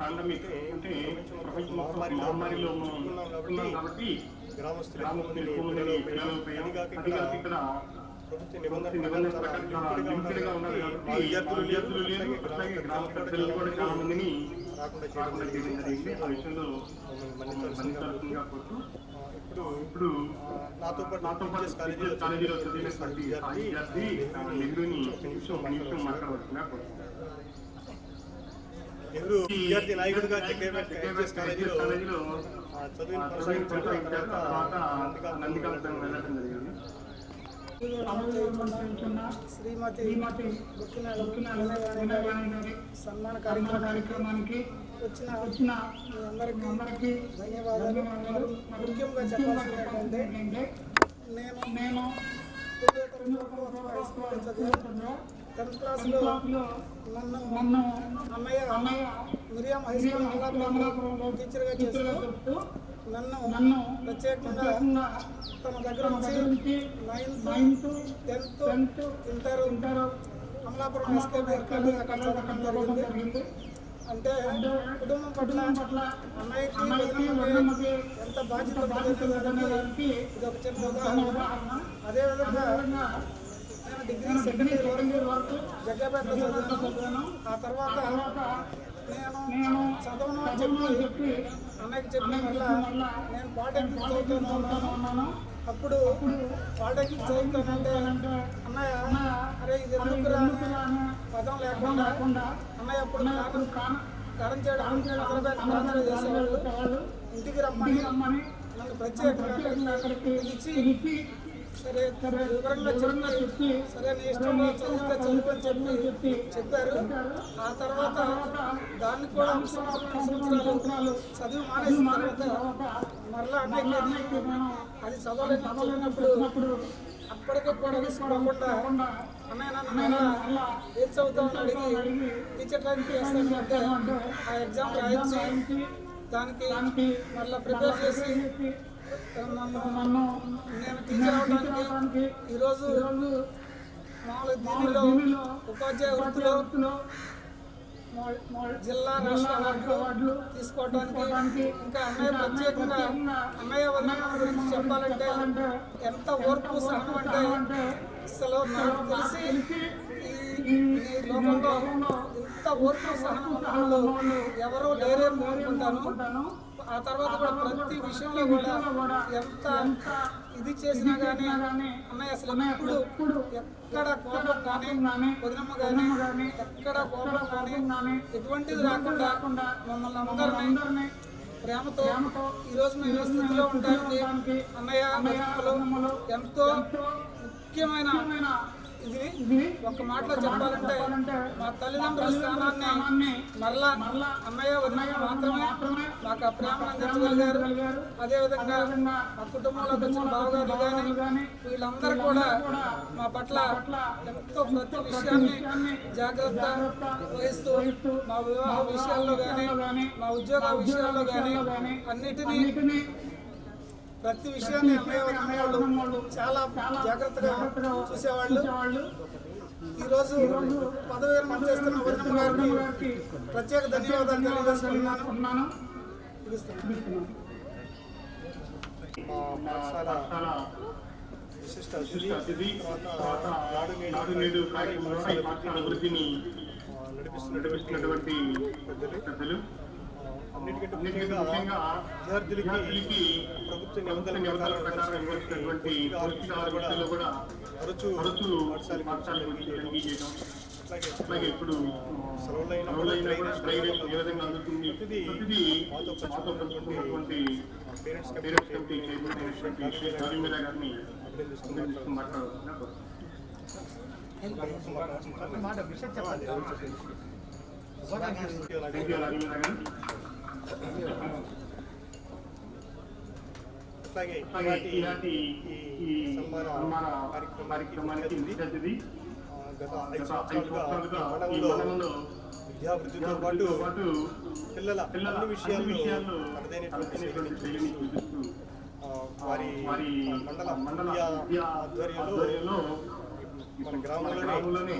పాండమిక్ అంటే మహమ్మారిలో ఉన్నాం కాబట్టి గ్రామస్తులు ఎక్కువ మందిని ఇక్కడ ప్రభుత్వ నిబంధనలు చాలా లిమిటెడ్గా ఉన్నది కాబట్టి మా విద్యార్థులు గ్రామ పెద్దలు కూడా చాలా మందిని రాకుండా చేయడం జరిగింది. ఆ విషయంలో మన్నించాల్సిందిగా కోరుతూ ఇప్పుడు నాతో పాటు కాలేజీలో చదివిన విద్యార్థి నెహ్రూని ఒక నిమిషం మాట్లాడవలసిందిగా కోరుతున్నాను. నెహ్రూ విద్యార్థి నాయకుడిగా జేకేఎస్ కాలేజీలో చదువుని కొనసాగించారు. తర్వాత నందికాలకు వెళ్ళడం జరిగింది. శ్రీమతి సన్మాన కార్యక్రమానికి వచ్చిన మీ అందరికీ ధన్యవాదాలు. ముఖ్యంగా చెప్పాల్సింది ఏంటంటే నేను 10th క్లాస్లో నన్ను అన్నయ్య మిరియాం హై స్కూల్ అమలాపురంలో టీచర్గా చేస్తూ నన్ను ప్రత్యేకంగా తన దగ్గర నుంచి 9th 10th inter Amalapuram SKB అక్కడ చదవడం జరిగింది. అంటే కుటుంబం పట్ల అన్నయ్యకి ఎంత బాధ్యత పడేదానికి ఇది ఒక చిన్న ఉదాహరణ. అదేవిధంగా నేను డిగ్రీ సెకండ్ ఇయర్ వరకు జగ్గాపేటలో చదివాను. ఆ తర్వాత నేను చదవను అని చెప్పి అన్నయ్యకి చెప్పిన వల్ల నేను పాలిటెక్నిక్ చదువుతున్నాను. అప్పుడు పాలిటెక్నిక్ చదువుతానంటే అన్నయ్య అరే ఇది ఎందుకురా పదం లేకుండా అన్నయ్య అప్పుడు కారం చేయడం మొదలుపెట్టి చేసేవాళ్ళు. ఇంటికి రమ్మని నన్ను ప్రత్యేకంగా అక్కడికి ఇచ్చి సరే వివరంగా చెప్పి సరే నీ ఇష్టంలో చదువుకొని చెప్పి చెప్పారు. ఆ తర్వాత దాన్ని కూడా సంవత్సరాలు చదివి మానేసిన తర్వాత మరలా అన్నయ్యకి అది చదవలేనప్పుడు అప్పటికే కూడా తీసుకోకుండా అన్నయ్య నన్ను ఏం చదువుతామని అడిగి టీచర్ ట్రైనింగ్ చేస్తానంటే ఆ ఎగ్జామ్ రాయించి దానికి మళ్ళీ ప్రిపేర్ చేసి నన్ను నేను టీచర్ అవడానికి ఈరోజు మామూలు దీనిలో ఉపాధ్యాయ వృత్తిలో జిల్లా రాష్ట్ర అవార్డులు తీసుకోవడానికి ఇంకా అన్నయ్య ప్రత్యేకంగా అన్నయ్య వదిన గురించి చెప్పాలంటే ఎంత ఓర్పు సహనం అంటే అసలు నాకు తెలిసి ఈ లోకంలో ఇంత ఓర్పు సహనం ఉన్న వాళ్ళు ఎవరో లేరేమో అనుకుంటాను. ఆ తర్వాత కూడా ప్రతి విషయంలో కూడా ఎంత ఇది చేసినా కానీ అన్నయ్య అసలు ఎప్పుడు ఎక్కడ కోపం కానీ వదినమ్మ కానీ ఎక్కడ కోపం కానీ ఎటువంటిది రాకుండా మమ్మల్ని అందరినీ ప్రేమతో ఈరోజు మేము ఈ స్థితిలో ఉండడానికి అన్నయ్య వదినమ్మలు ఎంతో ముఖ్యమైన ఇది ఒక మాటలో చెప్పాలంటే మా తల్లిదండ్రుల స్థానాన్ని మరలా అన్నయ్య వదిన మాత్రమే మాకు ఆ ప్రేమను అందించగలిగారు. అదేవిధంగా మా కుటుంబంలోకి వచ్చిన బావగారు కానీ వీళ్ళందరూ కూడా మా పట్ల ఎంతో ప్రతి విషయాన్ని జాగ్రత్త వహిస్తూ మా వివాహ విషయాల్లో కానీ మా ఉద్యోగ విషయాల్లో కానీ అన్నిటినీ ప్రతి విషయాన్ని అన్నయ్య వదిన వాళ్ళు చాలా జాగ్రత్తగా చూసేవాళ్ళు. ఈరోజు పదవి విరమణ చేస్తున్న వదినమ్మ గారికి ప్రత్యేక ధన్యవాదాలు తెలియజేసుకుంటున్నాను. మా పాఠశాల విశిష్ట అతిథి తర్వాత నాడు నేడు పాఠశాల అభివృద్ధిని నడిపిస్తున్నటువంటి పెద్దలు అన్నిటికంటే ముఖ్యంగా విద్యార్థులకి ప్రభుత్వ నిబంధనల ప్రకారం ఇవ్వాల్సినటువంటి పౌష్టికాహార కూడా తరచూ పాఠశాలకు చేయడం, అట్లాగే ఇప్పుడు సెలవులైన ట్రైనింగ్ ఏ విధంగా అందుతుంది ప్రతిదీ మాతో పంచుకున్నటువంటి పేరెంట్స్ కమిటీ చైర్మన్ గారిని అభినందిస్తూ మాట్లాడుతున్నారు. అట్లాగే ఇలాంటి ఈ సన్మాన కార్యక్రమానికి ముఖ్య అతిథి గత 5 సంవత్సరాలుగా ఈ మండలంలో విద్యాభివృద్ధితో పాటు పిల్లల అన్ని విషయాల్లో తనదైనటువంటి శైలిని చూపిస్తూ వారి మండల విద్యా ఆధ్వర్యంలో మన గ్రామంలోనే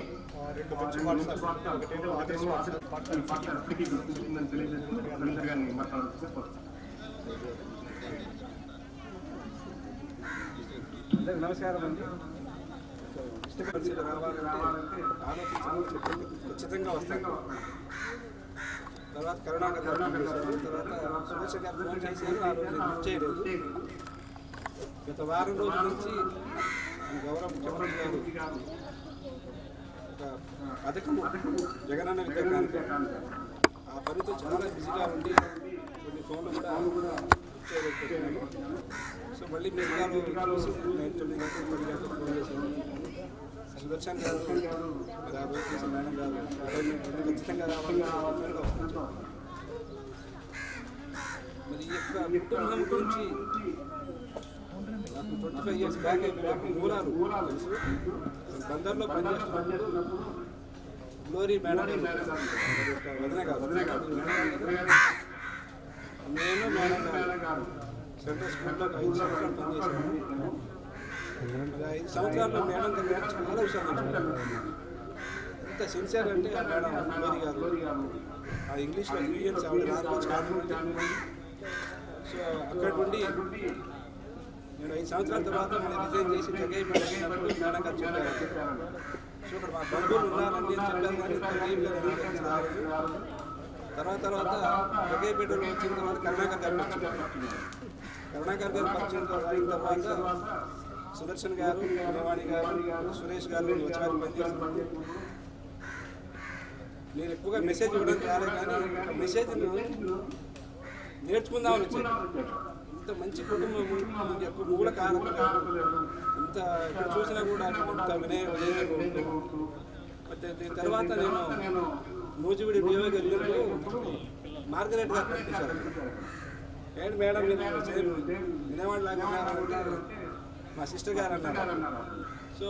2 మంచి పాఠశాలలు, ఒకటేమో ఆదర్శ పాఠశాల నమస్కారం అండి. ఇష్టపరిచయం రావాలంటే ఆలోచించి ఖచ్చితంగా వస్తాను. తర్వాత కరుణాకర్ తర్వాత సురేష్ గారు ఫోన్ చేశారు. ఆ రోజు బుక్ చేయలేదు. గత వారం రోజుల నుంచి గౌరవ ముఖ్యమంత్రి గారు ఒక పథకము జగనన్న విద్యా కానుక ఆ పనితో చాలా బిజీగా ఉండి కొన్ని ఫోన్లు కూడా బుక్ చేయలేకపోతున్నాను. సో మళ్ళీ మీరు చూసి నేను 9 గంటలు 10 గంటలు ఫోన్ చేశాను. సుదర్శన్ గారు మరి ఆ రోజు చేసిన మేడం గారు ఖచ్చితంగా రావాలి. మరి ఈ యొక్క కుటుంబం గురించి నాకు 25 years బ్యాక్ అయిపోయినప్పుడు మూలాలు తెలుసు. బందర్లో పనిచేస్తున్నప్పుడు గ్లోరీ మేడం వదిన గారు నేను మేడం గారు సెంట్రల్ స్కూల్లో 5 సంవత్సరాలు పనిచేశాను. మరి 5 సంవత్సరాల్లో మేడం దగ్గర చాలా విషయాలు నేర్చుకున్నాను. ఎంత సిన్సియర్ అంటే ఆ మేడం గ్లోరీ గారు ఆ ఇంగ్లీష్లో ఫ్లూయెన్స్ ఆవిడ లాంగ్వేజ్ కానివ్వండి. సో అక్కడ నుండి నేను 5 సంవత్సరాల తర్వాత మళ్ళీ రిజైన్ చేసి జగైపేట వెళ్ళినప్పుడు మేడం గారు చెప్పారు. సో ఇక్కడ మా బంధువులు ఉన్నారని నేను చెప్పాను, కానీ ఇంత డీప్గా నేను రాలేదు. తర్వాత జగైపేటలో వచ్చిన తర్వాత కరుణాకర్ గారు పరిచయం అయిన తర్వాత సుదర్శన్ గారు, నిలవాణి గారు, సురేష్ గారు వచ్చి పనిచేస్తున్నారు. నేను ఎక్కువగా మెసేజ్ ఇవ్వడానికి రాలేదు, కానీ మెసేజ్ నేర్చుకుందామని వచ్చాను. ఇంత మంచి కుటుంబము, ఎక్కువ మూల కారణం ఇంత ఇక్కడ చూసినా కూడా ఇంత వినయంగా ఉంటూ ಮತ್ತೆ దీని తర్వాత నేను నూజివీడి డిఓ గారు మార్గరెట్ గారు కనిపించారు. ఏంటి మేడం మీరు వినేవాడు లాగా అన్నారంటే మా సిస్టర్ గారు అన్నారు. సో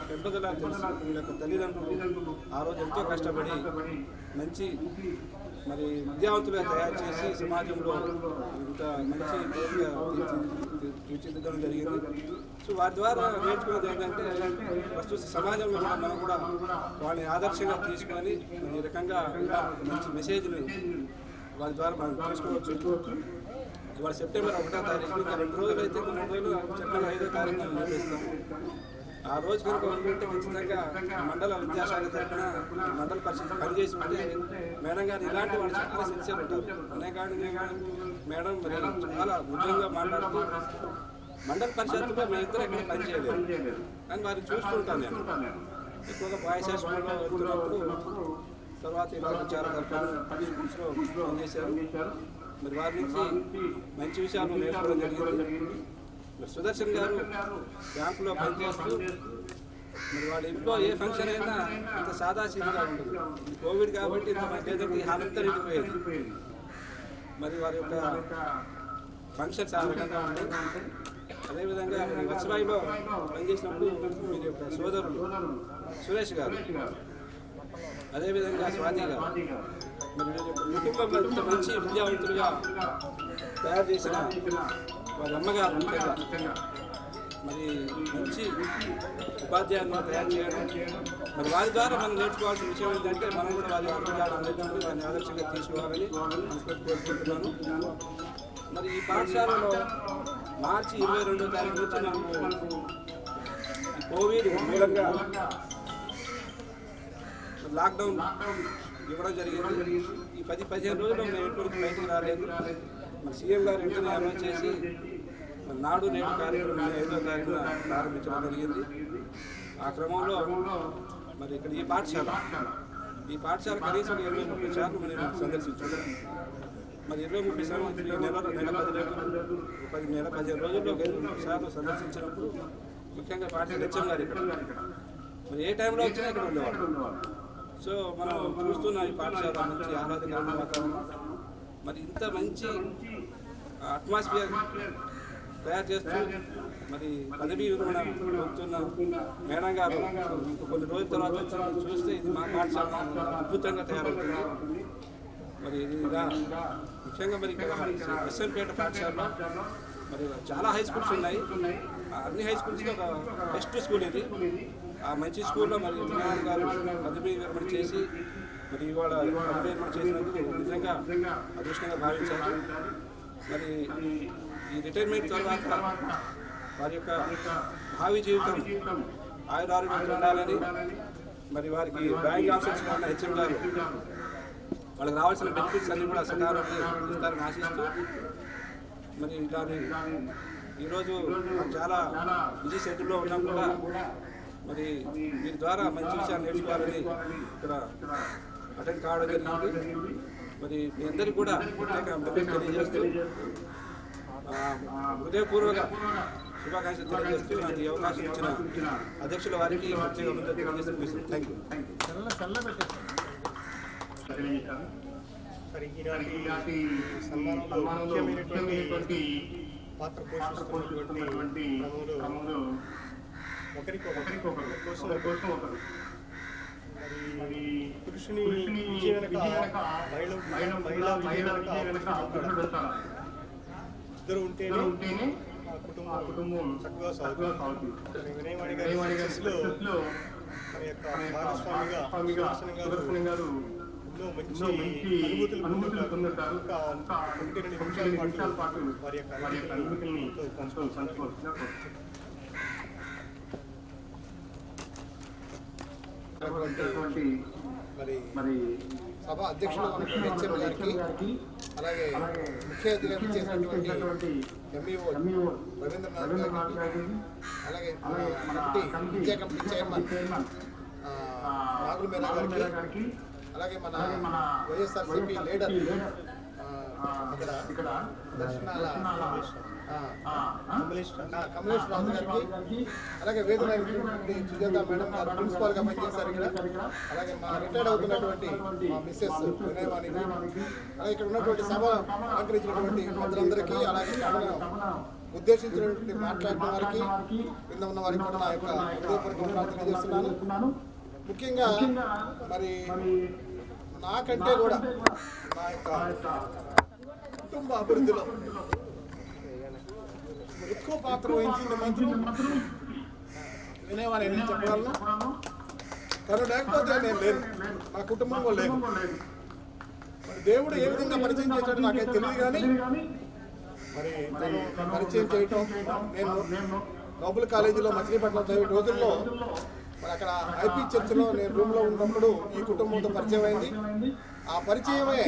పెంపదల తెలుసు, వీళ్ళ యొక్క తల్లిదండ్రులు ఆ రోజు ఎంతో కష్టపడి మంచి మరి విద్యావంతులుగా తయారు చేసి సమాజంలో ఇంత మంచి పేరుగా తీర్చిదిద్దడం జరిగింది. సో వారి ద్వారా నేర్చుకున్నది ఏంటంటే ప్రస్తుత సమాజంలో కూడా మనం కూడా వాళ్ళని ఆదర్శంగా తీసుకొని ఈ రకంగా మంచి మెసేజ్ని వారి ద్వారా మనం తీసుకోవచ్చు. ఇవాళ సెప్టెంబర్ 1వ తారీఖు, ఇంకా 2 రోజులు అయితే 3 రోజులు సెప్టెంబర్ 5వ తారీఖు మనం నిర్వహిస్తాం. ఆ రోజు కనుక ఉంటే ఖచ్చితంగా మండల విద్యాశాఖ తరఫున మండల పరిషత్ పనిచేసి ఉంటే మేడం గారు ఇలాంటి వాళ్ళు చాలా సిన్సియర్ ఉంటారు. అనేకాని మేడం మరి చాలా ముఖ్యంగా మాట్లాడుతూ మండల పరిషత్తులో మేమిద్దరం ఎక్కడ పనిచేయలేదు, కానీ వారిని చూస్తుంటాను నేను ఎక్కువగా బాయ్స్ హై స్కూల్లో వెళ్తున్నప్పుడు. తర్వాత ఇలా చాలా స్కూల్స్లో పనిచేశారు. మరి వారి నుంచి మంచి విషయాలు నేర్చుకోవడం జరిగింది. మరి సుదర్శన్ గారు బ్యాంకులో పనిచేస్తూ మరి వాళ్ళ ఇంట్లో ఏ ఫంక్షన్ అయినా ఇంత సాదాసీదాగా ఉంటుంది. ఇది కోవిడ్ కాబట్టి ఇంతమంది లేదంటే ఈ హాలంతా నిండిపోయేది. మరి వారి యొక్క ఫంక్షన్స్ ఆ రకంగా ఉంటాయి. అదేవిధంగా మరి వత్సవాయిలో పనిచేసినప్పుడు వీరి యొక్క సోదరులు సురేష్ గారు, అదేవిధంగా స్వాతి గారు, మరి వీరి యొక్క కుటుంబంలో ఇంత మంచి విద్యావంతులుగా తయారు చేసిన వారి అమ్మగారు ముఖ్యంగా మరి మంచి ఉపాధ్యాయులను తయారు చేయడం, మరి వారి ద్వారా మనం నేర్చుకోవాల్సిన విషయం ఏంటంటే మనం కూడా వారి అభిప్రాయాలు నేర్చుకుంటూ వారిని ఆదర్శంగా తీసుకోవాలని మనస్ఫూర్తి కోరుకుంటున్నాను. మరి ఈ పాఠశాలలో మార్చి 22వ తారీఖు నుంచి మనకు కోవిడ్ మూలంగా లాక్డౌన్ ఇవ్వడం జరిగింది. ఈ 10-15 రోజుల్లో మేము ఎటువంటి బయటికి రాలేదు. మరి సీఎం గారు వెంటనే అనౌన్స్ చేసి మరి నాడు నేడు కార్యక్రమం 5వ తారీఖున ప్రారంభించడం జరిగింది. ఆ క్రమంలో మరి ఇక్కడ ఈ పాఠశాల కనీసం 20-30 సార్లు మనం సందర్శించాము. మరి 20-30 సార్లు ఈ నెల 15 రోజుల్లో 20 సార్లు సందర్శించినప్పుడు ముఖ్యంగా పాఠశాల హెచ్ఎం గారు ఇక్కడ మరి ఏ టైంలో వచ్చినా ఇక్కడ ఉండేవాళ్ళు. సో మనం చూస్తున్న ఈ పాఠశాల మంచి ఆహ్లాదకరమైన వాతావరణం, మరి ఇంత మంచి అట్మాస్ఫియర్ తయారు చేస్తూ మరి పదవీ విరమణ పొందుతున్న మేడం గారు కొన్ని రోజుల తర్వాత వచ్చి చూస్తే ఇది మా పాఠశాల అద్భుతంగా తయారవుతుంది. మరి ఇలా ముఖ్యంగా మరి ఇక్కడ ఎస్ఎన్పేట పాఠశాలలో మరి చాలా హై స్కూల్స్ ఉన్నాయి. అన్ని హై స్కూల్స్లో ఒక బెస్ట్ స్కూల్ ఇది. ఆ మంచి స్కూల్లో మరి మేడం గారు పదవీ విరమణ చేసి మరి ఇవాళ పదవీ విరమణ చేసినందుకు నిజంగా అదృష్టంగా భావించారు. మరి ఈ రిటైర్మెంట్ తర్వాత వారి యొక్క భావి జీవితం ఆయురారోగ్యంతో ఉండాలని మరి వారికి బ్యాంక్ ఆఫీసర్స్గా ఉన్న హెచ్ఎం గారు వాళ్ళకి రావాల్సిన బెనిఫిట్స్ అన్నీ కూడా సకాలంలో ఇస్తారని ఆశిస్తూ మరి దాన్ని ఈరోజు చాలా బిజీ షెడ్యూల్లో ఉన్నాం కూడా మరి దీని ద్వారా మంచి విషయాలు నేర్చుకోవాలని ఇక్కడ అటెండ్ కావడం జరిగింది. మరి మీ అందరికీ కూడా ప్రత్యేక తెలియజేస్తూ హృదయపూర్వక శుభాకాంక్షలు తెలియజేస్తూ నాకు ఈ అవకాశం ఇచ్చిన అధ్యక్షుల వారికి ప్రత్యేక తెలియజేస్తూ థ్యాంక్ యూ. సరే, ఈనాటి సన్మానంలో ముఖ్యమైనటువంటి పాత్ర పోషిస్తున్నటువంటి క్రమంలో ఒకరికొకరు కోసం మరి పురుషుని విజయం వెనక మహిళా విజయం వెనక ఇద్దరు ఉంటేనే ఆ కుటుంబం చక్కగా సాగుతుంది. వినయవాణి గారి సక్సెస్లో మన యొక్క భాగస్వామిగా సుదర్శన్ గారు ఎన్నో మంచి అనుభూతులు పొందుతారు. ఒక 1-2 నిమిషాల పాటు వారి యొక్క అనుభూతుల్ని పంచుకోవచ్చు. మరి సభ అధ్యక్షులు హెచ్ఎం గారికి, అలాగే ముఖ్య అతిథిగా చేసినటువంటి ఎంఈఓ రవీంద్రనాథ్ గారికి, అలాగే మన విద్యా కమిటీ చైర్మన్ నాగుల మీరా గారికి, అలాగే మన వైఎస్ఆర్సీపీ లీడర్ ఇక్కడ దర్శనాల కమలేష్ రాజు గారికి, అలాగే వేదిక సుజాత మేడం గారు ప్రిన్సిపాల్గా పనిచేశారు ఇక్కడ, అలాగే మా రిటైర్డ్ అవుతున్నటువంటి మా మిస్సెస్ వినయవాణి, అలాగే ఇక్కడ ఉన్నటువంటి సభ అలంకరించినటువంటి పెద్దలందరికీ, అలాగే ఉద్దేశించినటువంటి మాట్లాడిన వారికి, కింద ఉన్న వారికి కూడా నా యొక్క హృదయపూర్వక తెలియజేస్తున్నాను. ముఖ్యంగా మరి నాకంటే కూడా నా యొక్క కుటుంబ అభివృద్ధిలో ఎక్కువ పాత్ర వహించింది మాత్రం వినేవాని నేను చెప్పగలను. తను లేకపోతే నేను లేను, నా కుటుంబంలో లేదు. మరి దేవుడు ఏ విధంగా పరిచయం చేశాడో నాకైతే తెలియదు, కానీ మరి తను పరిచయం చేయటం, నేను నోబుల్ కాలేజీలో మచిలీపట్నం చదివే రోజుల్లో మరి అక్కడ ఐపీ చర్చిలో నేను రూమ్లో ఉన్నప్పుడు ఈ కుటుంబంతో పరిచయం అయింది. ఆ పరిచయమే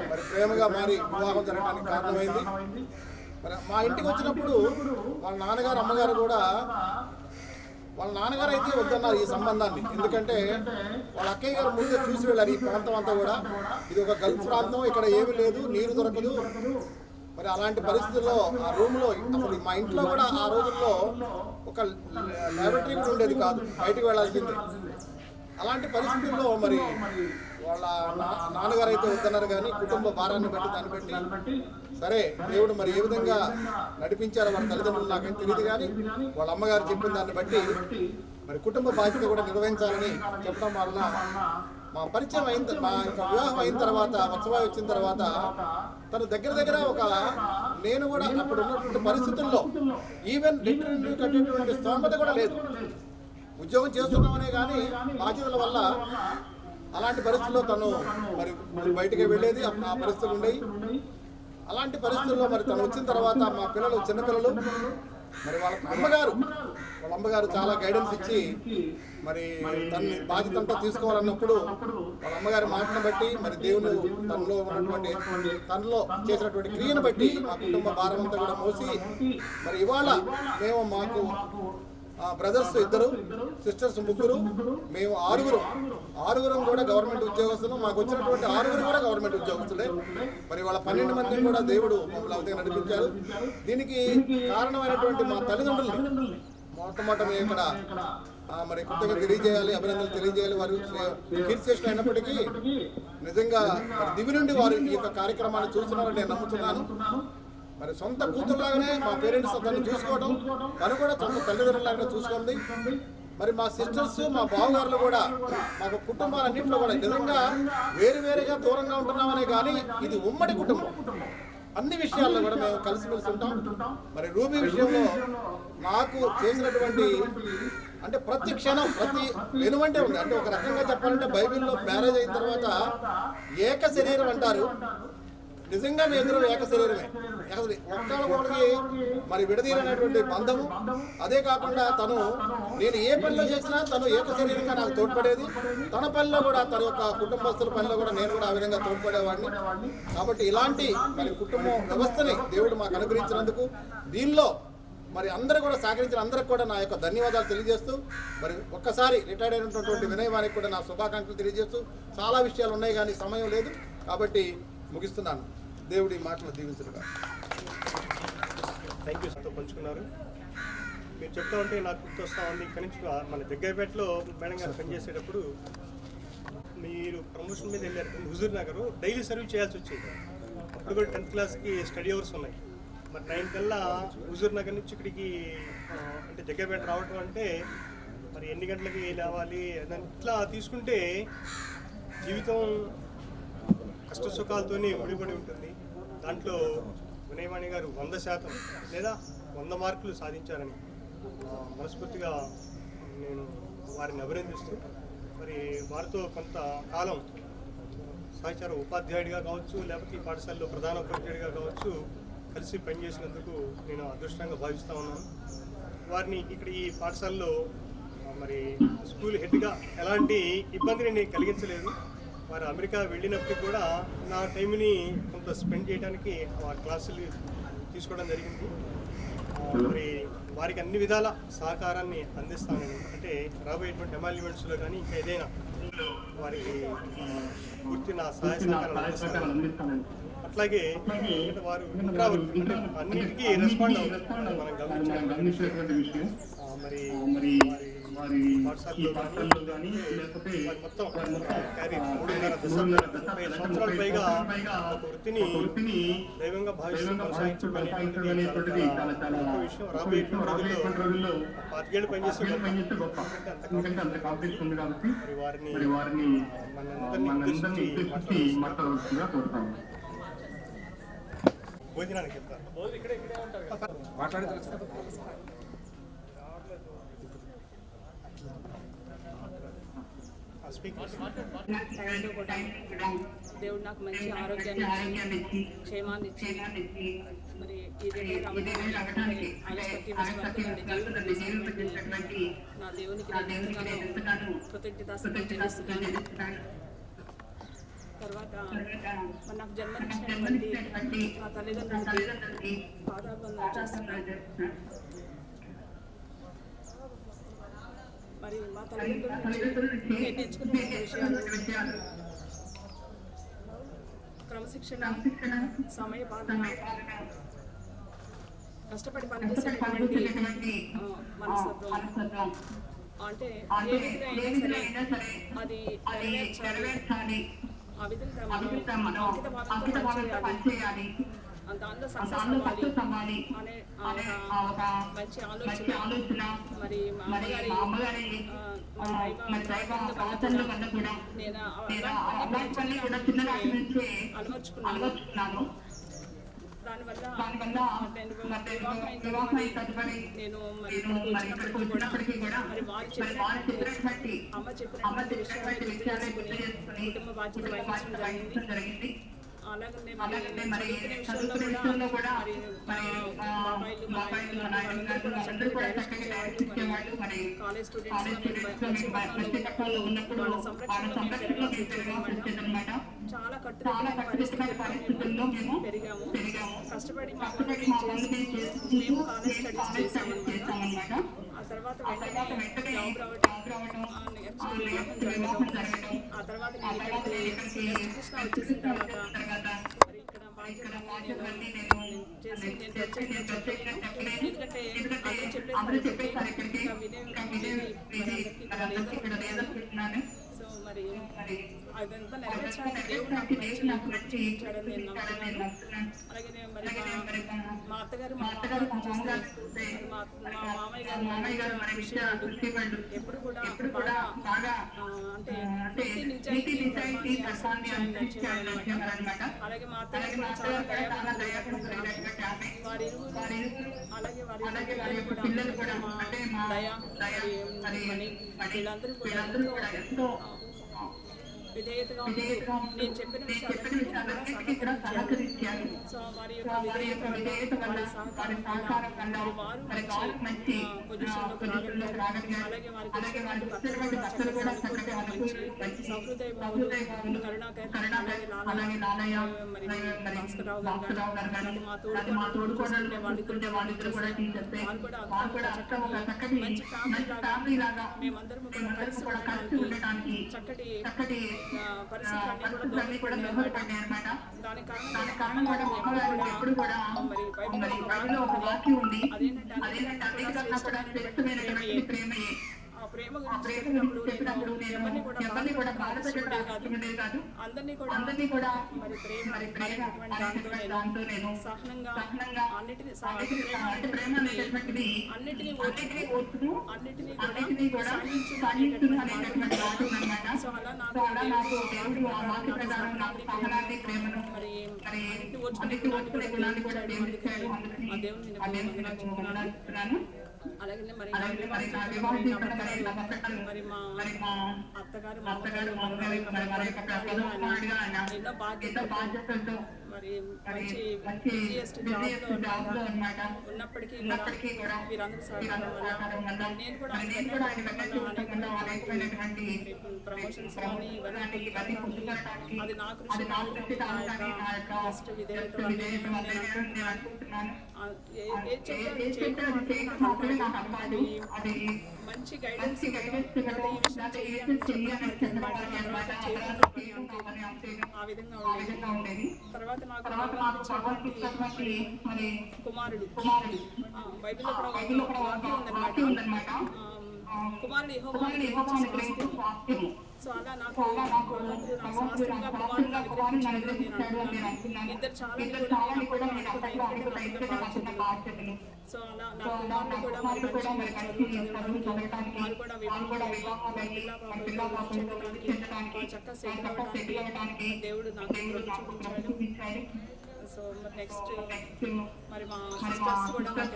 మరి ప్రేమగా మారి వివాహం జరగడానికి కారణమైంది. మరి మా ఇంటికి వచ్చినప్పుడు వాళ్ళ నాన్నగారు అమ్మగారు కూడా, వాళ్ళ నాన్నగారు అయితే వద్దన్నారు ఈ సంబంధాన్ని. ఎందుకంటే వాళ్ళ అక్కయ్య గారు ముందే చూసి వెళ్ళారు ఈ ప్రాంతం అంతా కూడా. ఇది ఒక గల్ఫ్ ప్రాంతం, ఇక్కడ ఏమీ లేదు, నీరు దొరకదు, మరి అలాంటి పరిస్థితుల్లో ఆ రూమ్లో అసలు మా ఇంట్లో కూడా ఆ రోజుల్లో ఒక ల్యాబొరేటరీ కూడా ఉండేది కాదు, బయటికి వెళ్ళాల్సిందే. అలాంటి పరిస్థితుల్లో మరి వాళ్ళ నాన్నగారు అయితే వద్దన్నారు, కానీ కుటుంబ భారాన్ని బట్టి దాన్ని బట్టి సరే దేవుడు మరి ఏ విధంగా నడిపించారో వాళ్ళ తల్లిదండ్రులు నాకేం తెలియదు, కానీ వాళ్ళ అమ్మగారు చెప్పిన దాన్ని బట్టి మరి కుటుంబ బాధ్యత కూడా నిర్వహించాలని చెప్పడం వలన మా పరిచయం అయిన మా యొక్క వివాహం అయిన తర్వాత వత్సవాయి వచ్చిన తర్వాత తను దగ్గర ఒక నేను కూడా అప్పుడు ఉన్నటువంటి పరిస్థితుల్లో ఈవెన్ రిటర్న్ కట్టేటువంటి స్తోమత కూడా లేదు. ఉద్యోగం చేస్తున్నామనే కానీ బాధ్యతల వల్ల అలాంటి పరిస్థితుల్లో తను మరి బయటికి వెళ్ళేది, ఆ పరిస్థితులు ఉండేవి. అలాంటి పరిస్థితుల్లో మరి తను వచ్చిన తర్వాత మా పిల్లలు చిన్నపిల్లలు మరి వాళ్ళ అమ్మగారు చాలా గైడెన్స్ ఇచ్చి మరి తన బాధ్యత అంతా తీసుకోవాలన్నప్పుడు వాళ్ళ అమ్మగారి మాటను బట్టి మరి దేవుడు తనలో చేసినటువంటి క్రియను బట్టి మా కుటుంబ భారం అంతా కూడా మోసి మరి ఇవాళ మేము మాకు బ్రదర్స్ 2, సిస్టర్స్ 3, మేము 6 కూడా గవర్నమెంట్ ఉద్యోగస్తులు. మాకు వచ్చినటువంటి 6 కూడా గవర్నమెంట్ ఉద్యోగస్తులే. మరి వాళ్ళ 12 మందిని కూడా దేవుడు మమ్మల్ని నడిపించారు. దీనికి కారణమైనటువంటి మా తల్లిదండ్రుల్ని మొట్టమొదట మేము ఇక్కడ మరి కృతజ్ఞత తెలియజేయాలి, అభినందనలు తెలియజేయాలి. వారు కీర్తిశేషులు అయినప్పటికీ నిజంగా దివి నుండి వారు ఈ యొక్క కార్యక్రమాన్ని చూస్తున్నారని నేను నమ్ముతున్నాను. మరి సొంత కూతురులాగానే మా పేరెంట్స్ తను చూసుకోవడం, తను కూడా సొంత తల్లిదండ్రులాగానే చూసుకుంది. మరి మా సిస్టర్స్, మా బావగారులు కూడా మాకు కుటుంబాలన్నింటిలో కూడా నిజంగా వేరువేరుగా దూరంగా ఉంటున్నామనే కానీ ఇది ఉమ్మడి కుటుంబం. అన్ని విషయాల్లో కూడా మేము కలిసిమెలిసి ఉంటాం. మరి రూబీ విషయంలో నాకు చేసినటువంటి అంటే ప్రతి క్షణం వెనువంటే ఉంది. అంటే ఒక రకంగా చెప్పాలంటే బైబిల్లో మ్యారేజ్ అయిన తర్వాత ఏక శరీరం అంటారు. నిజంగా మీ ఇద్దరు ఏక శరీరమే. ఒక్కరికి మరి విడదీరనేటువంటి బంధము. అదే కాకుండా నేను ఏ పనిలో చేసినా తను ఏక శరీరంగా నాకు తోడ్పడేది. తన పనిలో కూడా తన యొక్క కుటుంబస్తుల పనిలో కూడా నేను కూడా ఆ విధంగా తోడ్పడేవాడిని. కాబట్టి ఇలాంటి మరి కుటుంబ వ్యవస్థని దేవుడు మాకు అనుగ్రహించినందుకు దీనిలో మరి అందరూ కూడా సహకరించిన అందరికి కూడా నా యొక్క ధన్యవాదాలు తెలియజేస్తూ మరి ఒక్కసారి రిటైర్డ్ అయినటువంటి వినయవానికి కూడా నా శుభాకాంక్షలు తెలియజేస్తూ చాలా విషయాలు ఉన్నాయి కానీ సమయం లేదు కాబట్టి ముగిస్తున్నాను. దేవుడి మాటలు దీవించగా. థ్యాంక్ యూ సార్తో పంచుకున్నారు. మీరు చెప్తా ఉంటే నాకు గుర్తొస్తా ఉంది. ఇక్కడి నుంచి మన జగ్గైపేటలో మేడం గారు పనిచేసేటప్పుడు మీరు ప్రమోషన్ మీద వెళ్ళారు హుజూర్ నగర్, డైలీ సర్వీస్ చేయాల్సి వచ్చేది. అప్పుడు కూడా 10th క్లాస్కి స్టడీ అవర్స్ ఉన్నాయి. మరి 9 కల్లా హుజూర్ నగర్ నుంచి ఇక్కడికి అంటే జగ్గైపేట రావటం అంటే మరి ఎన్ని గంటలకి లేవాలి ఇట్లా తీసుకుంటే జీవితం కష్ట సుఖాలతోనే ముడిపడి ఉంటుంది. దాంట్లో వినయవాణి గారు 100% లేదా 100 మార్కులు సాధించారని మనస్ఫూర్తిగా నేను వారిని అభినందిస్తూ మరి వారితో కొంత కాలం సహచార ఉపాధ్యాయుడిగా కావచ్చు, లేకపోతే ఈ పాఠశాలలో ప్రధాన ఉపాధ్యాయుడిగా కావచ్చు కలిసి పనిచేసినందుకు నేను అదృష్టంగా భావిస్తూ ఉన్నాను. వారిని ఇక్కడ ఈ పాఠశాలలో మరి స్కూల్ హెడ్గా ఎలాంటి ఇబ్బందిని నేను కలిగించలేదు. వారు అమెరికా వెళ్ళినప్పటికీ కూడా నా టైంని కొంత స్పెండ్ చేయడానికి వారి క్లాసులు తీసుకోవడం జరిగింది. మరి వారికి అన్ని విధాల సహకారాన్ని అందిస్తానని, అంటే రాబోయేటువంటి ఎమాల్యుమెంట్స్లో కానీ ఇంకా ఏదైనా వారికి పూర్తి నా సహాయ సహకారాలు అందిస్తాను. అట్లాగే వారు అంటే అన్నిటికీ రెస్పాండ్ అవుతారు మనం గమనించినటువంటి విషయం. మరి వాట్సాప్లో కానీ లేకపోతే మొత్తం క్యారీ 3.5 సంవత్సరాల పైగా ఒక వృత్తిని దైవంగా భావిస్తూ కొనసాగించడం విషయం. రాబోయేటువంటి రోజుల్లో 5 ఏళ్ళు పనిచేస్తే గొప్ప అంత కాంపిటీషన్ ఉంది కాబట్టి వారిని మనందరినీ ఉద్దేశించి మాట్లాడుతుందిగా కోరుతాము. భోజనానికి చెప్తారు దేవుడు నాకు మంచి ఆరోగ్యాన్ని ఇచ్చి క్షేమాన్ని ఇచ్చి మరి ఈ రావడానికి నా దేవునికి కృతజ్ఞతాస్తుతులు చెల్లిస్తున్నాను. తర్వాత నాకు జన్మనిచ్చినటువంటి నా తల్లిదండ్రులకి పాదాబంధం చేస్తున్నాను. మరి మా తల్లిదండ్రుల నుంచి నేర్చుకునే విషయాలు క్రమశిక్షణ, సమయ పాలన, కష్టపడి పనిచేసేటటువంటి మనస్తత్వం, అంటే ఏ విధంగా అయినా సరే అది నెరవేర్చాలి, ఆ విధంగా మనం అంకిత భావంతో పనిచేయాలి, దాంట్లో సక్సెస్ అవ్వాలి అనే ఒక మంచి ఆలోచన మరి మా అమ్మగారి దైవ ఆలోచనల వల్ల కూడా నేను అలాంటివన్నీ కూడా చిన్ననాటి నుంచే అలవర్చుకున్నాను. దానివల్ల వివాహం అయిన తదుపరి నేను వచ్చినప్పటికీ కూడా మరి వారు చెప్పినటువంటి అమ్మ చెప్పినటువంటి విషయాన్ని గుర్తు చేసుకుని కుటుంబ బాధ్యత వహించడం జరిగింది. అలాగే మరి చదువుకునే విషయంలో కూడా మరి బాబాయిలు అందరూ కూడా చక్కగా గైడెన్స్ ఇచ్చేవాళ్ళు. మరి కాలేజ్ స్టూడెంట్స్ మంచి ఉన్నప్పుడు వాళ్ళ సంరక్షణలో వచ్చేదన్నమాట. చాలా కట్టుదిట్టమైన పరిస్థితుల్లో మేము పెరిగాము. కష్టపడి మా మేము కాలేజ్ స్టడీస్ చేసామన్నమాట. ఆ తర్వాత వెంటనే జాబ్ రావడం, నెక్స్ట్ వివాహం జరగడం, ఆ తర్వాత నేను ఇక్కడికి కృష్ణ వచ్చేసిన తర్వాత మరి ఇక్కడ బాధ్యతలన్నీ నేను చేసి నేను చెప్పలేను. ఎందుకంటే అందరూ చెప్పేసారు ఇక్కడ లేదనుకుంటున్నాను. సో మరి అదంతా నెరవేర్చడానికి దేవుడు నాకు మంచి ఇచ్చాడని నేను నమ్ముతున్నాను. అలాగే మరి మా అత్తగారు మా మామయ్య గారు కృషి వాళ్ళు ఎప్పుడు కూడా బాగా అంటే నిజాయితీ నడిచేవారన్నమాట. అలాగే మా అత్తగారు చాలా వారి అలాగే వారి పిల్లలు కూడా మా దయ వీళ్ళందరూ కూడా ఎంతో విధేయతగా నేను చెప్పిన విషయాలన్నీ కూడా సహకరించారు. సో వారి యొక్క విధేయత వల్ల వారి సహకారం వల్ల వారు మంచి పొజిషన్లోకి రాగలిగారు. అలాగే వారికి భర్తలు కూడా చక్కగా మంచి సహృదయ భావులు కరుణాకర్, అలాగే లాలయ్య, మరి భాస్కరరావు గారు, మా తోడుకోవడానికి వాళ్ళిద్దరు కూడా టీచర్స్, వాళ్ళు కూడా చక్కటి మంచి ఫ్యామిలీ లాగా మేమందరం కూడా కలిసి ఉండటానికి చక్కటి పరిస్థితులన్నీ కూడా దోహదపడ్డాయి అన్నమాట. దానికి కారణం కూడా అమ్మగారు ఎప్పుడు కూడా మరి బైబిల్లో ఒక వాక్యం ఉంది. అదేంటంటే అన్నిటికన్నా కూడా శ్రేష్టమైనటువంటి ప్రేమయే. ఆ ప్రేమ గురించి చెప్పినప్పుడు నేను ఎవరిని కూడా బాధపెట్టడం కాదు, అందరినీ కూడా మరి ప్రేమ దాంతో నేను సహనంగా అన్నిటినీ ప్రేమ అనేటటువంటిది అన్నిటినీ ఓర్చుతూ అన్నిటినీ కూడా సహించుకునేటటువంటి వాడు అన్నమాట. సో అలా నాకు దేవుడు ఆ వాక్య ప్రకారం నాకు సహనాన్ని, ప్రేమను మరి ఓర్చుకునే గుణాన్ని కూడా దేవుడు ఇచ్చాడు. ఆ దేవుడిని నేను చెప్తున్నాను. అలాగే మరి మరి మా అత్తగారు ఎన్నో బాధ్యతలతో మరి మంచి బిజియెస్ట్ జాబ్లో ఉన్నప్పటికీ కూడా వీరందరూ సహకారం వల్ల నేను కూడా ప్రమోషన్స్ కానీ ఇవన్నీ పొందుకోవడానికి అది నా కృషి ఫస్ట్ విధేయత వల్లే నేను అనుకుంటున్నాను. అది మంచి గైడెన్స్ ఆ విధంగా ఉండేది. తర్వాత నాకు మరి కుమారుడు బైబిల్లో కూడా వాక్యం ఉందన్నమాట. కుమారుడు యెహోవా స్వాస్థ్యము. సో అలా నాకు స్వాస్థ్యంగా కుమారుడు అనుగ్రహించాడు. ఇద్దరు చాలా కూడా బాధ్యతలు. సో అలా నా కుమారుడు కూడా మరి చదవడానికి వాళ్ళు కూడా వివాహం చక్కగా సెటిల్ అవ్వడానికి దేవుడు నాకు చూపించాడు. సో నెక్స్ట్ మరి మా సిస్టర్స్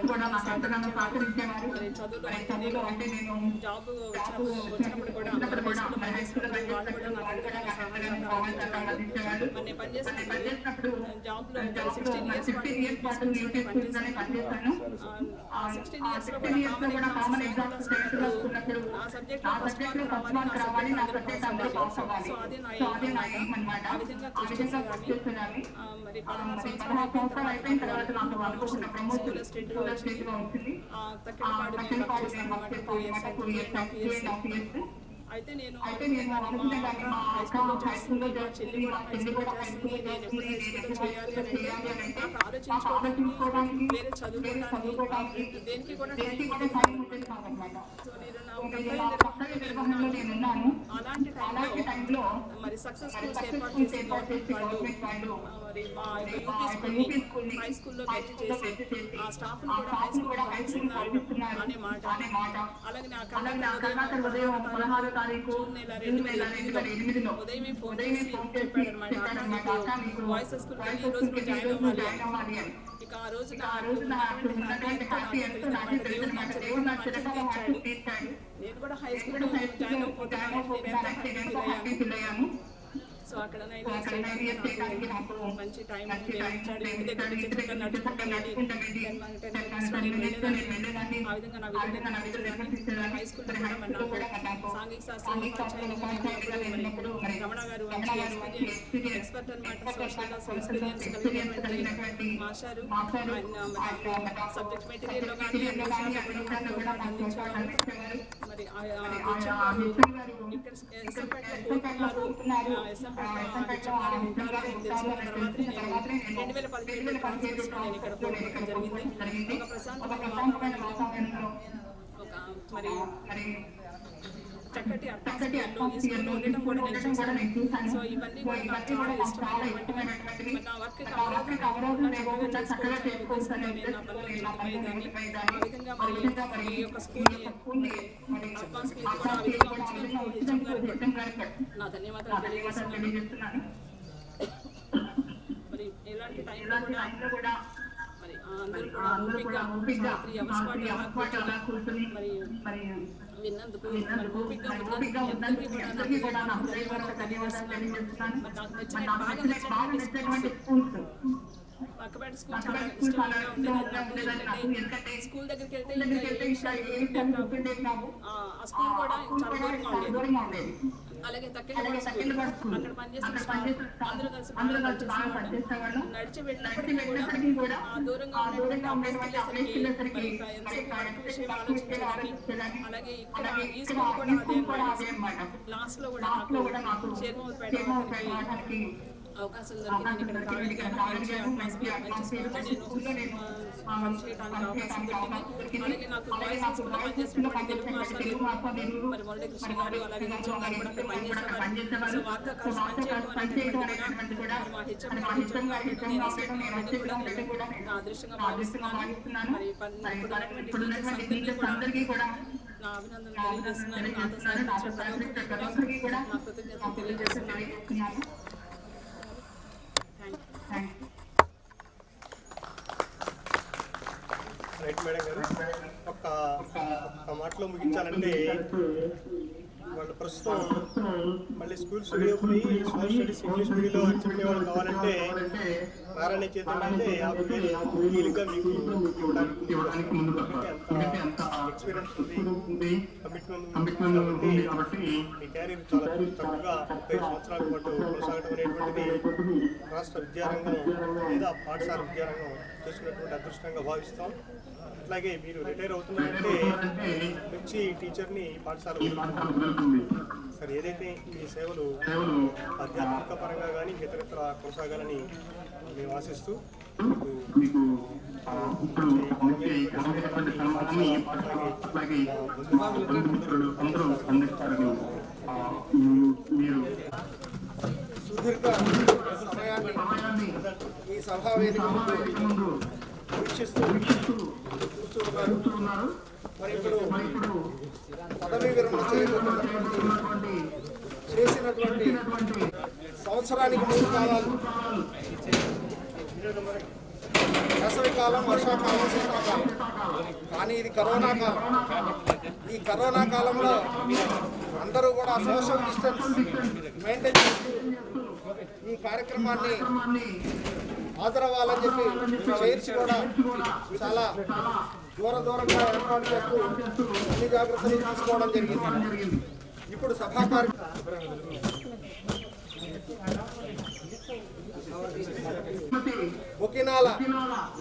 కూడా సహకరించేవారు. మరి చదువులో అంటే నేను జాబ్ వచ్చినప్పుడు కూడా వాళ్ళు కూడా నాకు సహాయం. మరి నేను పనిచేసినప్పుడు జాబ్లో 16 ఇయర్స్ పనిచేశాను. ఆ 16 ఇయర్స్ లో కూడా కామన్ ఎగ్జామ్స్ రాస్తున్నప్పుడు ఆ సబ్జెక్ట్ ఫస్ట్ మార్క్ రావాలి, నా సబ్జెక్ట్ అందరూ పాస్ అవ్వాలి. సో అది నా ఎయిమ్ అన్నమాట. ఆ విధంగా కృషి చేసేదాన్ని. మరి 16 సంవత్సరాలు అయిపోయిన తర్వాత నాకు అనుకుంటున్న ప్రమోషన్ స్టేట్ లో వచ్చింది. తక్కినపాడు 2 years అయితే నేను అనుకునేదాన్ని మా అక్క హై స్కూల్లో చెల్లి కూడా హై స్కూల్లో చేస్తుంది, నేను ఎప్పుడు హై స్కూల్లో చేయాలి అని అంటే నాకు ఆలోచించుకోవడానికి వేరే చదువుకోవడానికి దేనికి కూడా టైం ఉండేది కాదన్నమాట. సో నేను నా కర్తవ్య నిర్వహణలో నేను ఉన్నాను. అలాంటి టైంలో మరి సక్సెస్ స్కూల్స్ ఏర్పాటు చేసి గవర్నమెంట్ వాళ్ళు మరి మా యూపీ స్కూల్ని హై స్కూల్లో గట్టి చేసి ఆ స్టాఫ్ని కూడా హై స్కూల్లో పంపిస్తున్నారు అనే మాట. అలాగే నా కర్ణాటక ఉదయం 16వ తారీఖు జూన్ నెల 2008లో ఉదయమే ఫోన్ చేసి చెప్పాడనమాట, మీకు వాయిస్ స్కూల్కి వెళ్ళి ఈ రోజు జాయిన్ అవ్వాలి అని. ఇక ఆ రోజు హ్యాపీ ఎంతో నాకు తెలియదు, మంచి తీర్చాడు. నేను కూడా హై స్కూల్లో జాయిన్ అయిపోతున్నాను, ఫీల్ అయ్యాను. సో అక్కడ 9 ఇయర్స్ చేయడానికి నాకు మంచి టైం ఇచ్చాడు. ఇంటి దగ్గర నుంచి చక్కగా నడుచుకుంటాను, 10 minutes నేను వెళ్ళేదాన్ని. ఆ విధంగా నా విధంగా హై స్కూల్లో కూడా మరి నాకు సాంఘిక శాస్త్రం ఇప్పుడు రమణ గారు ఎక్స్పర్ట్ అనమాట, సోషల్ ఎక్స్పీరియన్స్ కలిగినటువంటి మాస్టారు. సబ్జెక్ట్ మెటీరియల్లో కానీ అందించేవారు. మరి ఇక్కడ ఎస్ఎంపేటలో కోరుకున్నారు, ఎస్ఎంపేట తెలుసుకున్న తర్వాత నేను 2017 కాన్ఫరెన్స్లో నేను ఇక్కడ కోరుకోవడం జరిగింది. ఒక ప్రశాంతమైన వాతావరణంలో ఒక మరి చక్కటి అట్మాస్ఫియర్లో ఈ స్కూల్లో ఉండటం కూడా నేను చూసాను. సో ఇవన్నీ కూడా నాకు చాలా ఇష్టమైనటువంటి నా వర్క్ చక్కగా చేసుకోవచ్చు నేను నా పనులు నిలిపిపోయేదాన్ని. ఆ విధంగా మరి ఈ యొక్క స్కూల్ని అట్మాస్ఫియర్ కూడా ఆ విధంగా ఉంచినందుకు నా ధన్యవాదాలు తెలియజేస్తున్నాను. మరి ఎలాంటి టైంలో కూడా మరి అందరూ కూడా ఓపికగా 3 hours పాటు అలా కూర్చొని మరి విన్నందుకు ఓపికగా ఉన్నందుకు అందరికీ కూడా నా హృదయపూర్వక ధన్యవాదాలు తెలియజేస్తున్నాను. నాకు నచ్చినటువంటి స్కూల్స్ అక్కపేట స్కూల్ చాలా ఇష్టంగా ఉండేది. ఎందుకంటే స్కూల్ దగ్గరికి వెళ్తే ఆ స్కూల్ కూడా చాలా దూరంగా ఉండేది. అలాగే తక్కిన స్కూల్ అక్కడ పనిచేసిన అందరూ కలిసి పనిచేసేవాళ్ళు. నడిచి వెళ్ళినప్పటికీ కూడా దూరంగా ఉండేటువంటి విషయం ఆలోచించేదాన్ని. అలాగే ఇక్కడ ఈ స్కూల్ కూడా అదే అన్నమాట. లాస్ట్ లో కూడా నాకు షేర్మౌత్ పెట్టడానికి అవకాశం దొరికింది. ఇక్కడ రాగలిగాను. మంచి అట్మాస్ఫియర్, మంచి స్కూల్లో నేను పనిచేయడానికి అవకాశం దొరికింది. అలాగే నాకు వాయిస్ స్కూల్లో పనిచేసినటువంటి తెలుగు మాస్టర్ మరి మురళీ కృష్ణ గారు అలాగే హెచ్ఎం గారు కూడా అక్కడ పనిచేసేవారు. సో వారితో కలిసి పనిచేయడం కూడా మా హెచ్ఎం కూడా నా అదృష్టంగా భావిస్తున్నాను. మరి ఇప్పుడు ఉన్నటువంటి టీచర్స్ అందరికీ కూడా నా అభినందనలు తెలియజేస్తున్నాను. నాతో సహకరించిన ప్రతి ఒక్కరికి కూడా నా కృతజ్ఞతలు తెలియజేస్తున్నాను. రైట్ మేడం గారు, ఒక మాటలో ముగించాలంటే వాళ్ళు ప్రస్తుతం మళ్ళీ స్కూల్స్ రీఓపెన్ అయ్యి సోషల్ స్టడీస్ ఇంగ్లీష్ మీడియంలో చెప్పేవాళ్ళు కావాలంటే నారాయణ చైతన్య అయితే 50,000 వీలుగా మీకు ఇవ్వడానికి అంత ఎక్స్పీరియన్స్ ఉంది, కమిట్మెంట్ కాబట్టి మీ క్యారియర్ చాలా చక్కగా 35 సంవత్సరాల పాటు కొనసాగడం అనేటువంటిది రాష్ట్ర విద్యారంగం లేదా పాఠశాల విద్యారంగం చేసుకున్నటువంటి అదృష్టంగా భావిస్తాం. అట్లాగే మీరు రిటైర్ అవుతున్నారంటే మంచి టీచర్ని పాఠశాల సరే ఏదైతే మీ సేవలు ఆధ్యాత్మిక పరంగా కానీ ఇతరత్ర కొనసాగాలని మేము ఆశిస్తూ మీకు సుదీర్ఘ సమయాన్ని ఈ సభా వేదిక ముందు వీక్షిస్తూ కూర్చున్నారు. మరి ఇప్పుడు పదవీ విరమణ చేసినటువంటి సంవత్సరానికి 3 కాలాలు, వేసవి కాలం, వర్షాకాలం, శీతాకాలం. కానీ ఇది కరోనా కాలం. ఈ కరోనా కాలంలో అందరూ కూడా సోషల్ డిస్టెన్స్ మెయింటైన్ చేస్తూ ఈ కార్యక్రమాన్ని హాజరవ్వాలని చెప్పి చైర్స్ కూడా చాలా దూరంగా ఏర్పాటు చేస్తూ అన్ని జాగ్రత్తలు తీసుకోవడం జరిగింది. ఇప్పుడు సభా బొకినాల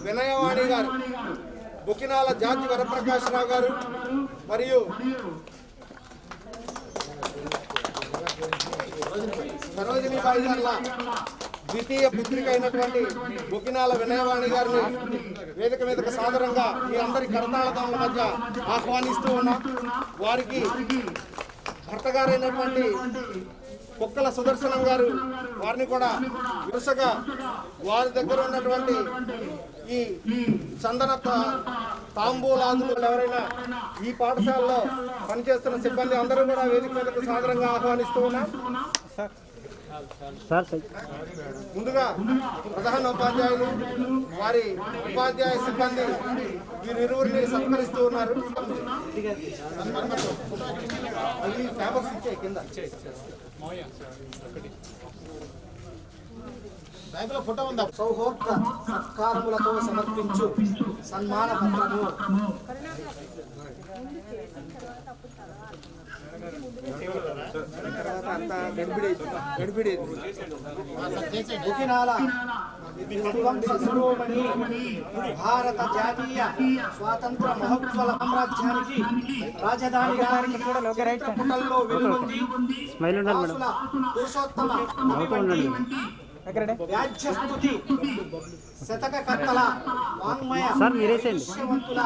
వినయవాణి గారు, బొకినాల జార్జి వరప్రకాశ్ రావు గారు మరియు సరోజినీబాయి గారి ద్వితీయ పుత్రిక అయినటువంటి బొకినాల వినయవాణి గారిని వేదిక మీదకి సాదరంగా మీ అందరి కరతాళతముల మధ్య ఆహ్వానిస్తూ ఉన్నాం. వారికి భర్త గారైనటువంటి కుక్కల సుదర్శనం గారు వారిని కూడా వరుసగా వారి దగ్గర ఉన్నటువంటి ఈ చందన తాంబూలాదులు ఎవరైనా ఈ పాఠశాలలో పనిచేస్తున్న సిబ్బంది అందరూ కూడా వేదిక మీదకు సాదరంగా ఆహ్వానిస్తూ ఉన్నాం. ముందుగా ప్రధాన ఉపాధ్యాయులు వారి ఉపాధ్యాయ సిబ్బంది వీరిరువురిని సత్కరిస్తూ ఉన్నారు. బ్యాంకులో ఫోటో ఉందా? సౌహోర్ద సత్కారములతో సమర్పించు సన్మాన పత్రము. బొకినాల శిరోమణి భారత జాతీయ స్వాతంత్ర మహోత్సవ సామ్రాజ్యానికి రాజధానిగా పుటల్లో వెలుగొంది పురుషోత్తమ వ్యాజ్యస్తుతి శతక కర్తల వాంగ్మయ విషయవంతుల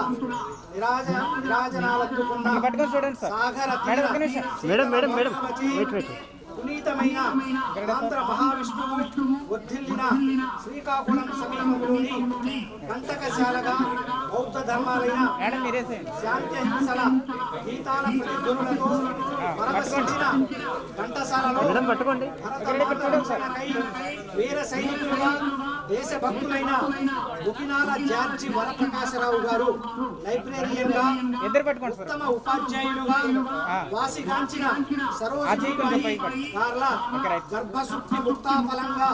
విరాజనాలకున్న సాగర పునీతమైన ఆంధ్ర మహావిష్ణువు వర్ధిల్లిన శ్రీకాకుళం సమీపంలోని కంటకశాలగా బౌద్ధ ధర్మాలైన శాంత్యహింసల గీతాల ప్రతిధ్వనులతో పరవశించిన ఘంటసాలలో భరతమాతరక్షణకై వీర సైనికులుగా దేశభక్తులైన బొకినాల జార్జి వరప్రకాశరావు గారు లైబ్రేరియన్ గా ఉత్తమ ఉపాధ్యాయులుగా వాసిగాంచిన సరోజినీబాయి గార్ల గర్భశుద్ధి ముక్తాఫలంగా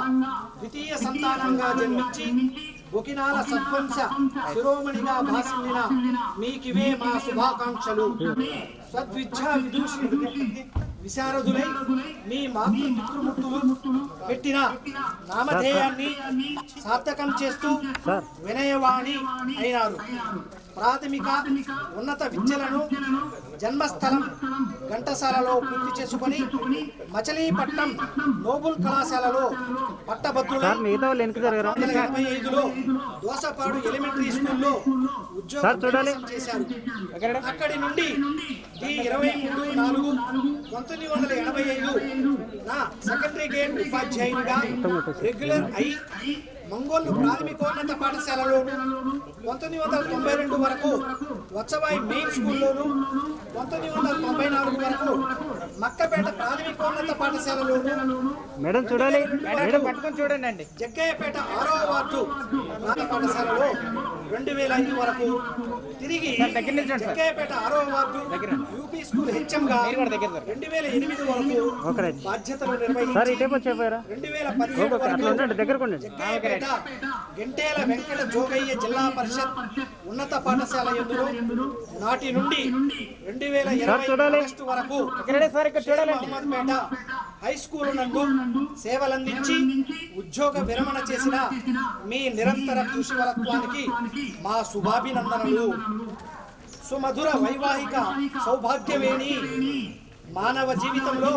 ద్వితీయ సంతానంగా జన్మించి బొకినాల సద్వంశ శిరోమణిగా భాసిల్లిన మీకివే మా శుభాకాంక్షలు. సద్విద్యా విదూషి విశారదులై మీ మాతృపితృమూర్తులు పెట్టిన నామధేయాన్ని సార్థకం చేస్తూ వినయవాణి అయినారు. ప్రాథమిక ఉన్నత విద్యలను జన్మస్థలం ఘంటసాలలో పూర్తి చేసుకుని మచిలీపట్నం నోబుల్ కళాశాలలో పట్టభద్రులై 1985లో దోసపాడు ఎలిమెంటరీ స్కూల్లో ఉద్యోగం చేశారు. అక్కడి నుండి D23/4/1985 సెకండరీ గేట్ ఉపాధ్యాయునిగా రెగ్యులర్ అయి మంగోలు ప్రాథమికోన్నత పాఠశాలలోను 1992 వరకు వచ్చవాయి మెయిన్ స్కూల్లోను 1994 వరకు మక్కపేట ప్రాథమికోన్నత పాఠశాలలోను మేడం చూడాలి మేడం పట్టుకొని చూడండి జగ్గయ్యపేట 6వ వార్డు ప్రాథమిక పాఠశాలలో 2005 వరకు తిరిగి జగ్గయ్యపేట 6వ వార్డు యూపీ స్కూల్ హెచ్ఎం గా 2008 వరకు బాధ్యతలు నిర్వహించి 2015 వరకు జగ్గయ్యపేట గంటేల వెంకట జోగయ్య జిల్లా పరిషత్ ఉన్నత పాఠశాల యందు నాటి నుండి 2020 ఆగస్టు వరకు మహమ్మద్పేట హై స్కూల్ నందు సేవలందించి ఉద్యోగ విరమణ చేసిన మీ నిరంతర కృషి వరత్వానికి మా శుభాభినందనలు. సుమధుర వైవాహిక సౌభాగ్యవేణి. మానవ జీవితంలో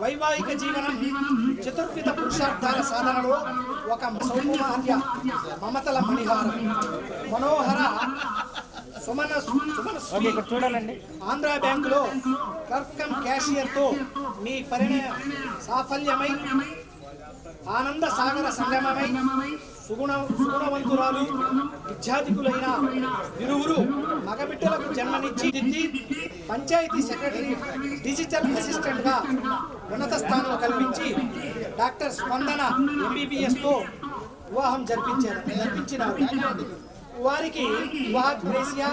వైవాహిక జీవనం చతుర్విధ పురుషార్థాల సాధనలో ఒక సౌకుమార్య మమతల మణిహారం. మనోహర చూడాలండి. ఆంధ్ర బ్యాంకులో క్లర్క్ కమ్ క్యాషియర్ తో మీ పరిణయ సాఫల్యమై ఆనంద సాగర సంగమమై సుగుణవంతురాలు విద్యార్థికులైన ఇరువురు మగబిడ్డలకు జన్మనిచ్చి పంచాయతీ సెక్రటరీ డిజిటల్ అసిస్టెంట్ గా ఉన్నత స్థానం కల్పించి డాక్టర్ స్పందన MBBS తో వివాహం జరిపించినారు. వారికి గ్రేసియా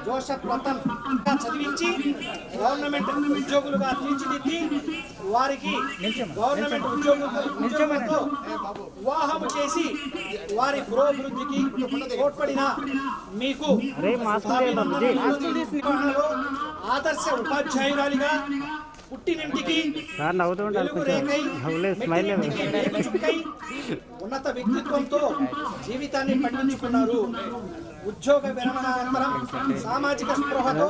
జోసెఫ్ రతన్ చదివించి గవర్నమెంట్ ఉద్యోగులుగా తీర్చిదిద్ది వారికి గవర్నమెంట్ ఉద్యోగులతో వివాహం చేసి వారి పురోభివృద్ధికి తోడ్పడిన మీకు ఆదర్శ ఉపాధ్యాయురాలిగా పుట్టినింటికి ఉన్నత వ్యక్తిత్వంతో జీవితాన్ని పండించుకున్నారు. ఉద్యోగ విరమణానంతరం సామాజిక స్పృహతో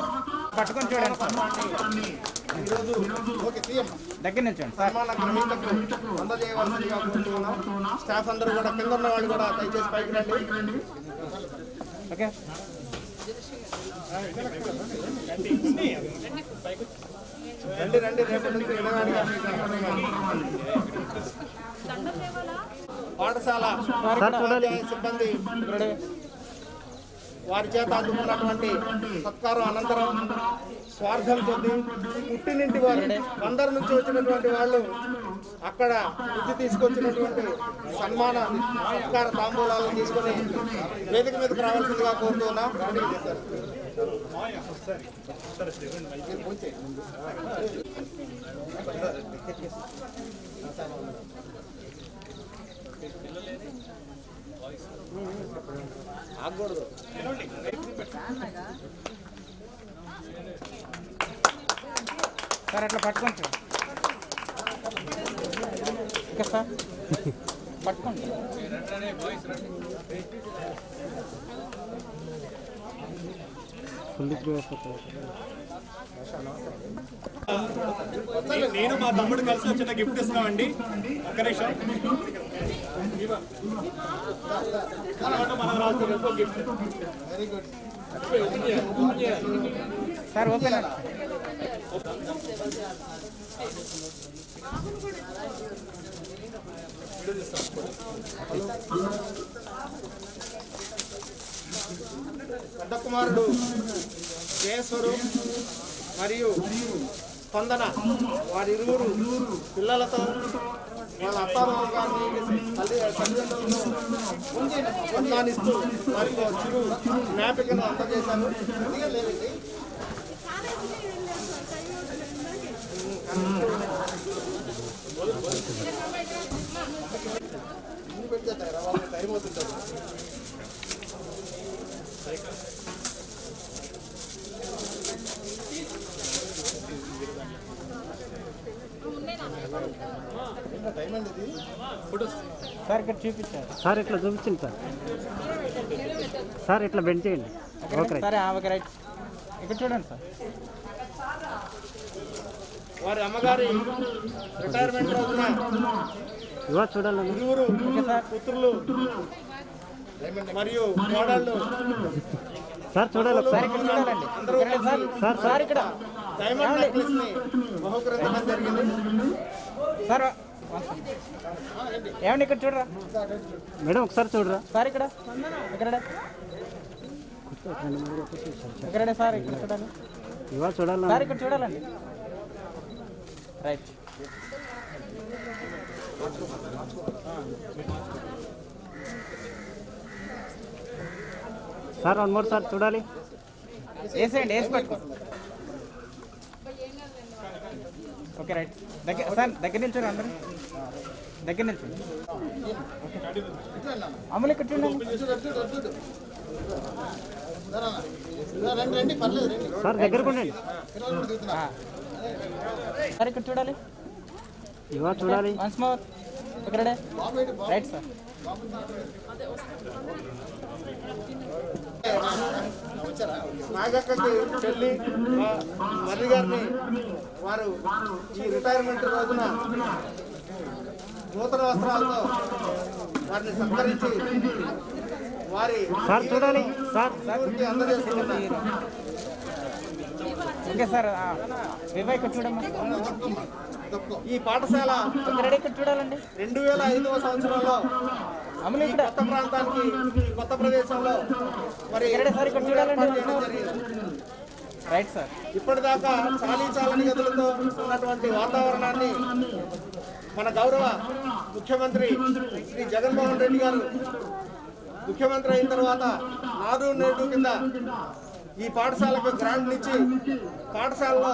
పట్టుకొని చూడండి ఈరోజు ఓకే తీయమ్మా దగ్గర నిల్చోండి సన్మాన గ్రహీతకు అందజేయవలసిందిగా కోరుతున్నాం. స్టాఫ్ అందరూ కూడా కింద ఉన్న వాళ్ళు కూడా దయచేసి పైకి రండి. ఓకే రండి రండి రేపటి నుంచి వినగానే పాఠశాల ఉపాధ్యాయ సిబ్బంది వారి చేత అందుకున్నటువంటి సత్కారం అనంతరం స్వార్థం కొద్ది పుట్టినింటి వారు అందరి నుంచి వచ్చినటువంటి వాళ్ళు అక్కడ వృద్ధి తీసుకొచ్చినటువంటి సన్మాన సత్కార తాంబూలాలను తీసుకొని వేదిక మీదకి రావాల్సిందిగా కోరుతున్నాం. ఆగకూడదు. సార్ అట్లా పట్టుకోండి సార్. ఓకే సార్ పట్టుకోండి. నేను మా తమ్ముడు కలిసి వచ్చిన గిఫ్ట్ ఇస్తున్నామండి. ఒక్క నిమిషం. మనం రాష్ట్ర gift. Very good sir open పెద్ద కుమారుడు కేశవరు మరియు స్పందన వారిరువురు పిల్లలతో వాళ్ళ అత్తామామ గారిని తల్లిదండ్రులను సన్మానిస్తూ వారికి చిరు జ్ఞాపికను అందజేశారు. పెడితే వాళ్ళకి టైం అవుతుంటుంది. సార్ ఇక్కడ చూపించారు. సార్ ఇట్లా చూపించండి సార్. సార్ ఇట్లా బెండ్ చేయండి. ఓకే సరే ఓకే రైట్. ఇక్కడ చూడండి సార్. వారి అమ్మగారి రిటైర్మెంట్ రోజున ఇవా చూడాలి. ఇరువురు పుత్రులు మరియు కోడళ్ళు సార్ చూడాలి. సార్ ఇక్కడ చూడాలండి. అందరూ సార్ సార్ ఇక్కడ డైమండ్ నెక్లెస్ ని బహుకరించడం జరిగింది. సార్ ఏమండి ఇక్కడ చూడరా మేడం ఒకసారి చూడరా. సార్ ఇక్కడ ఇక్కడే ఇక్కడే సార్ ఇక్కడ చూడాలి. ఇవా చూడాలి. సార్ ఇక్కడ చూడాలండి. Right. Sir one more sir చూడాలి. వేసేయండి వేసి పట్టుకో. Okay right. దగ్గర సార్ దగ్గర నిల్చోండి. అందరూ దగ్గర నిల్చోండి. అమలు ఇక్కడ చూడండి. సార్ దగ్గరకు ఉండండి. సార్ ఇక్కడ చూడాలి. ఇవా చూడాలి. వన్స్ మోర్ ఇక్కడే రైట్ సార్. నాగక్కకి చెల్లి మర్రి గారిని వారు ఈ రిటైర్మెంట్ రోజున నూతన వస్త్రాలతో వారిని సత్కరించి వారి సార్ చూడాలి. సార్ ఊరికి అందజేస్తున్నారు. ఓకే సార్ వివా ఇక్కడ చూడమ్మా. ఈ పాఠశాల ఇక్కడ చూడాలండి. 2005వ సంవత్సరంలో అమలు ఈ ఇక్కడ కొత్త ప్రాంతానికి కొత్త ప్రదేశంలో మరి సార్ ఇక్కడ చూడాలండి. Right sir. ఇప్పటిదాకా చాలని గదులతో ఉన్నటువంటి వాతావరణాన్ని మన గౌరవ ముఖ్యమంత్రి శ్రీ జగన్మోహన్ రెడ్డి గారు ముఖ్యమంత్రి అయిన తర్వాత నాడు నేడు కింద ఈ పాఠశాలకు గ్రాంట్ ఇచ్చి పాఠశాలలో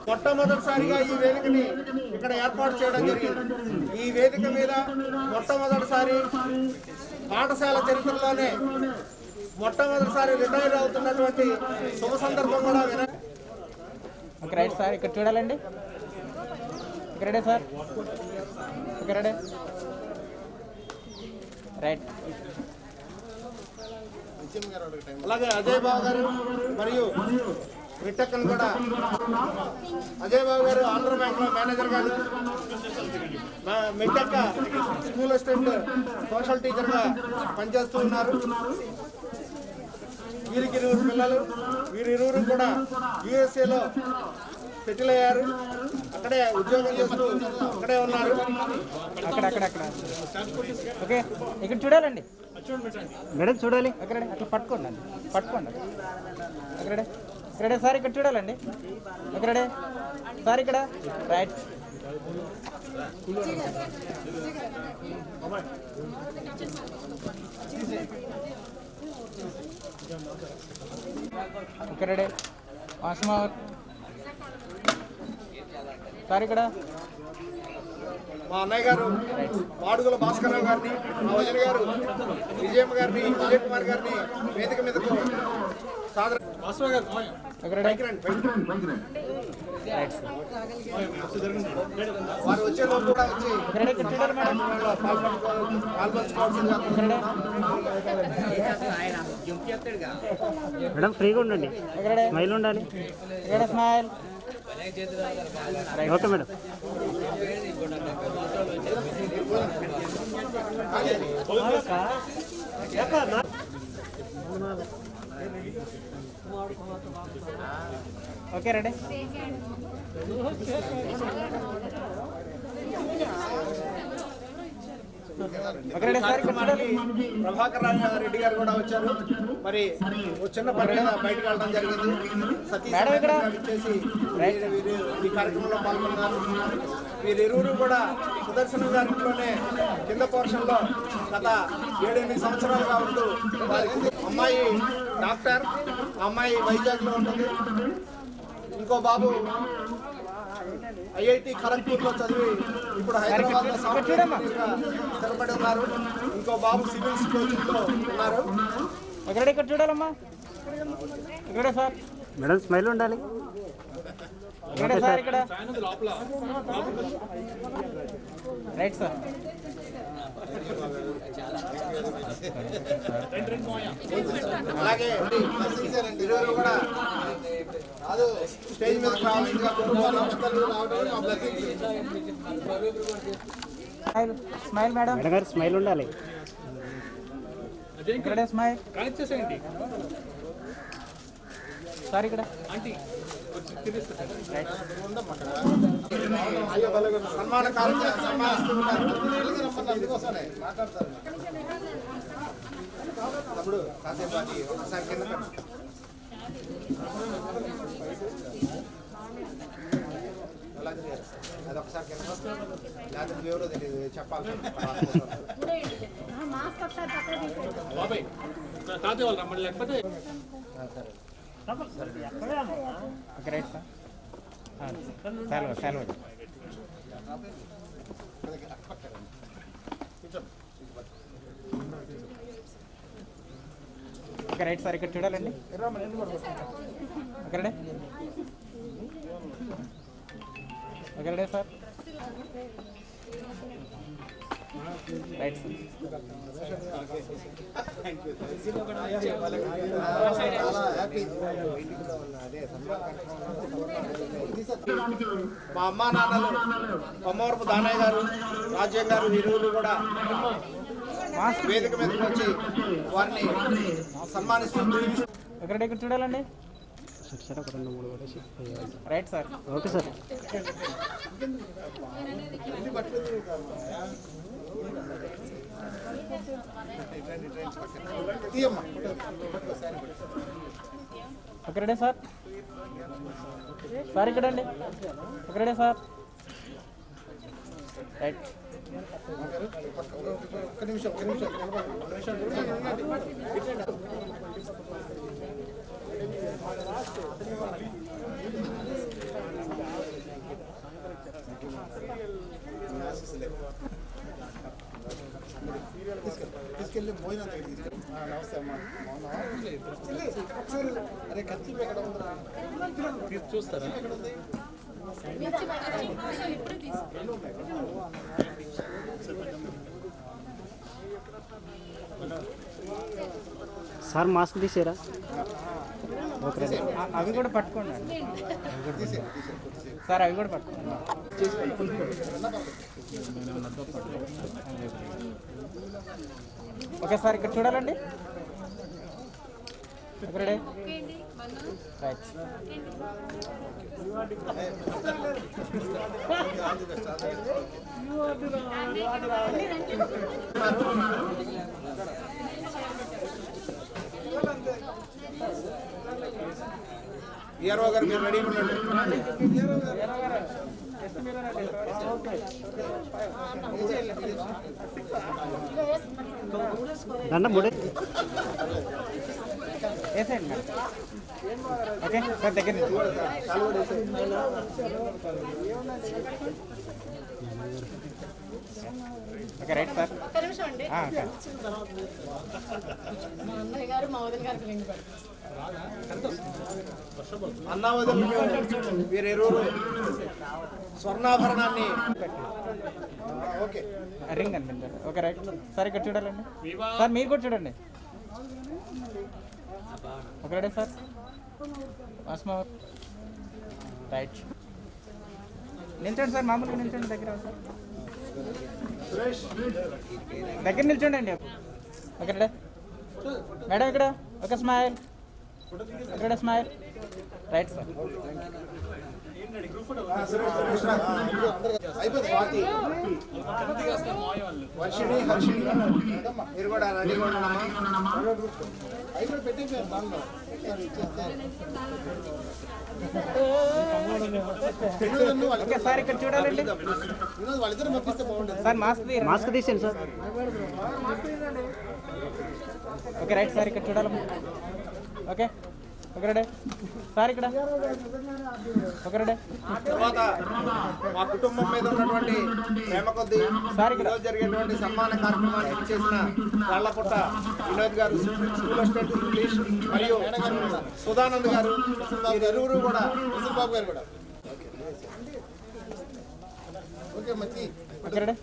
మొట్టమొదటిసారిగా ఈ వేదికని ఇక్కడ ఏర్పాటు చేయడం జరిగింది. ఈ వేదిక మీద మొట్టమొదటిసారి పాఠశాల చరిత్రలోనే మొట్టమొదటిసారి రిటైర్ అవుతున్నటువంటి శుభ సందర్భం కూడా ఓకే రైట్ సార్. ఇక్కడ చూడాలండి. ఇక్కడే సార్ ఇక్కడే రైట్. అలాగే అజయ్ బాబు గారు మరియు మిట్టక్కను కూడా అజయ్ బాబు గారు ఆంధ్ర బ్యాంక్లో మేనేజర్ గారు, మా మిట్టక్క స్కూల్ అసిస్టెంట్ సోషల్ టీచర్గా పనిచేస్తూ ఉన్నారు. వీరికి 20 పిల్లలు. వీరిరువురు కూడా యుఎస్ఏలో సెటిల్ అయ్యారు. అక్కడే ఉద్యోగం చేస్తూ అక్కడే ఉన్నారు. అక్కడ ఓకే, ఇక్కడ చూడాలండి. మేడం చూడాలి. అక్కడ అట్లా పట్టుకోండి ఇక్కడే సార్, ఇక్కడ చూడాలండి. ఇక్కడే సార్, ఇక్కడ రైట్. ఇక్కడే ఆస్మా సార్, ఇక్కడ మా అన్నయ్య గారు వాడుగుల భాస్కరరావు గారిని, మా వదిన గారు విజయమ్మ గారిని, విజయ్ కుమార్ గారిని వేదిక మీదకు సాదర వారు వచ్చే లోపు కూడా వచ్చి పాల్పంచుకోవాల్సిందిగా మేడం ఫ్రీగా ఉండండి, స్మైల్ ఉండాలి. Smile. Okay madam. Okay ready. Prabhakar Reddy గారు కూడా వచ్చారు. మరి ఒక చిన్న పని మీద బయటకు వెళ్ళడం జరిగింది. సతీష్ వచ్చేసి ఈ కార్యక్రమంలో పాల్గొన్నారు. వీరిరువురు కూడా సుదర్శనం గారిలోనే కింద పోర్షన్లో గత 7-8 సంవత్సరాలుగా ఉంటూ వారికి అమ్మాయి డాక్టర్, అమ్మాయి వైజాగ్లో ఉంటుంది. ఇంకో బాబు ఐఐటి ఖరగ్పూర్లో చదివి ఇప్పుడు హైదరాబాద్లో సాఫ్ట్వేర్ ఇంజనీర్గా స్థిరపడి ఉన్నారు. ఇంకో బాబు సివిల్స్ కోచింగ్లో ఉన్నారు. ఇక్కడ చూడాలమ్మా. ఇక్కడ సార్ మేడం స్మైల్ ఉండాలి. ఇక్కడ సార్, ఇక్కడ రైట్ సార్. అలాగే ఇరువురు కూడా స్టేజ్ మీద రావాల్సిందిగా స్మైల్ మేడం. మేడం గారు స్మైల్ ఉండాలి. ఇక్కడ స్మైల్ సార్, ఇక్కడ సన్మాన కార్యక్రమం సన్మానిస్తున్నారు. తమ్ముడు కాసేపు అది ఒకసారి కింద అది ఒకసారి కింద లేకపోతే ఎవరో తెలియదు చెప్పాలి. Right sir. సెలవు ఓకే రైట్ సార్. ఇక్కడ చూడాలండి. ఇక్కడే సార్. రైట్ మా అమ్మా నాన్నలు కొమ్మవరపు దానయ్య గారు, రాజ్యం గారు, వీరువులు కూడా వేదిక మీదకి వచ్చి వారిని సన్మానిస్తూ ఇక్కడ చూడాలండి. Right sir. Okay sir. ఇక్కడే సార్. సార్ ఇక్కడండి. ఇక్కడే సార్. రైట్. ఒక్క నిమిషం తీసుకెళ్ళి భోజనం దగ్గర తీసుకెళ్ళి. నమస్తే అమ్మా. అరే ఖర్చు ఎక్కడ ఉందా చూస్తారా? ఎక్కడ ఉంది? సార్ మాస్క్ తీసారా? ఓకే అవి కూడా పట్టుకోండి సార్, అవి కూడా పట్టుకోండి. ఓకే సార్, ఇక్కడ చూడాలండి. ఇక్కడే రైట్. ఈఆర్ఓ గారు మీరు రెడీ ఉండండి. దండ ముడే వేసేయండి మేడం. ఓకే సార్, దగ్గర నుంచి. Okay right sir. ఓకే. అన్నావదలు వీరెరువురు స్వర్ణాభరణాన్ని ఓకే రింగ్ అనిపించారు. ఓకే రైట్ సార్, ఇక్కడ చూడాలండి సార్, మీరు కూడా చూడండి. Okay right sir, more right. నిల్చోండి సార్, మామూలుగా నిల్చోండి. దగ్గర సార్, దగ్గర నిల్చోండి అండి. ఓకే మేడం, ఇక్కడ ఒక స్మైల్, ఇక్కడ smile. Right sir. Varshini Harshini మీరు కూడా రెడీ ఓకే సార్, ఇక్కడ చూడాలండి సార్. మాస్క్ తీసేయండి సార్. ఓకే రైట్ సార్, ఇక్కడ చూడాలి. ఓకే ఓకే రెడీ సార్, ఇక్కడ ఓకే రెడీ. తర్వాత మా కుటుంబం మీద ఉన్నటువంటి ప్రేమ కొద్దీ ఈరోజు జరిగేటువంటి సన్మాన కార్యక్రమానికి చేసిన రాళ్లపుట్ట వినోద్ గారు, స్కూల్ అసిస్టెంట్ ఇంగ్లీష్, మరియు సుధానంద్ గారు, వీరిరువురు కూడా, బాబు గారు కూడా. ఓకే మంచి ఓకే రెడీ.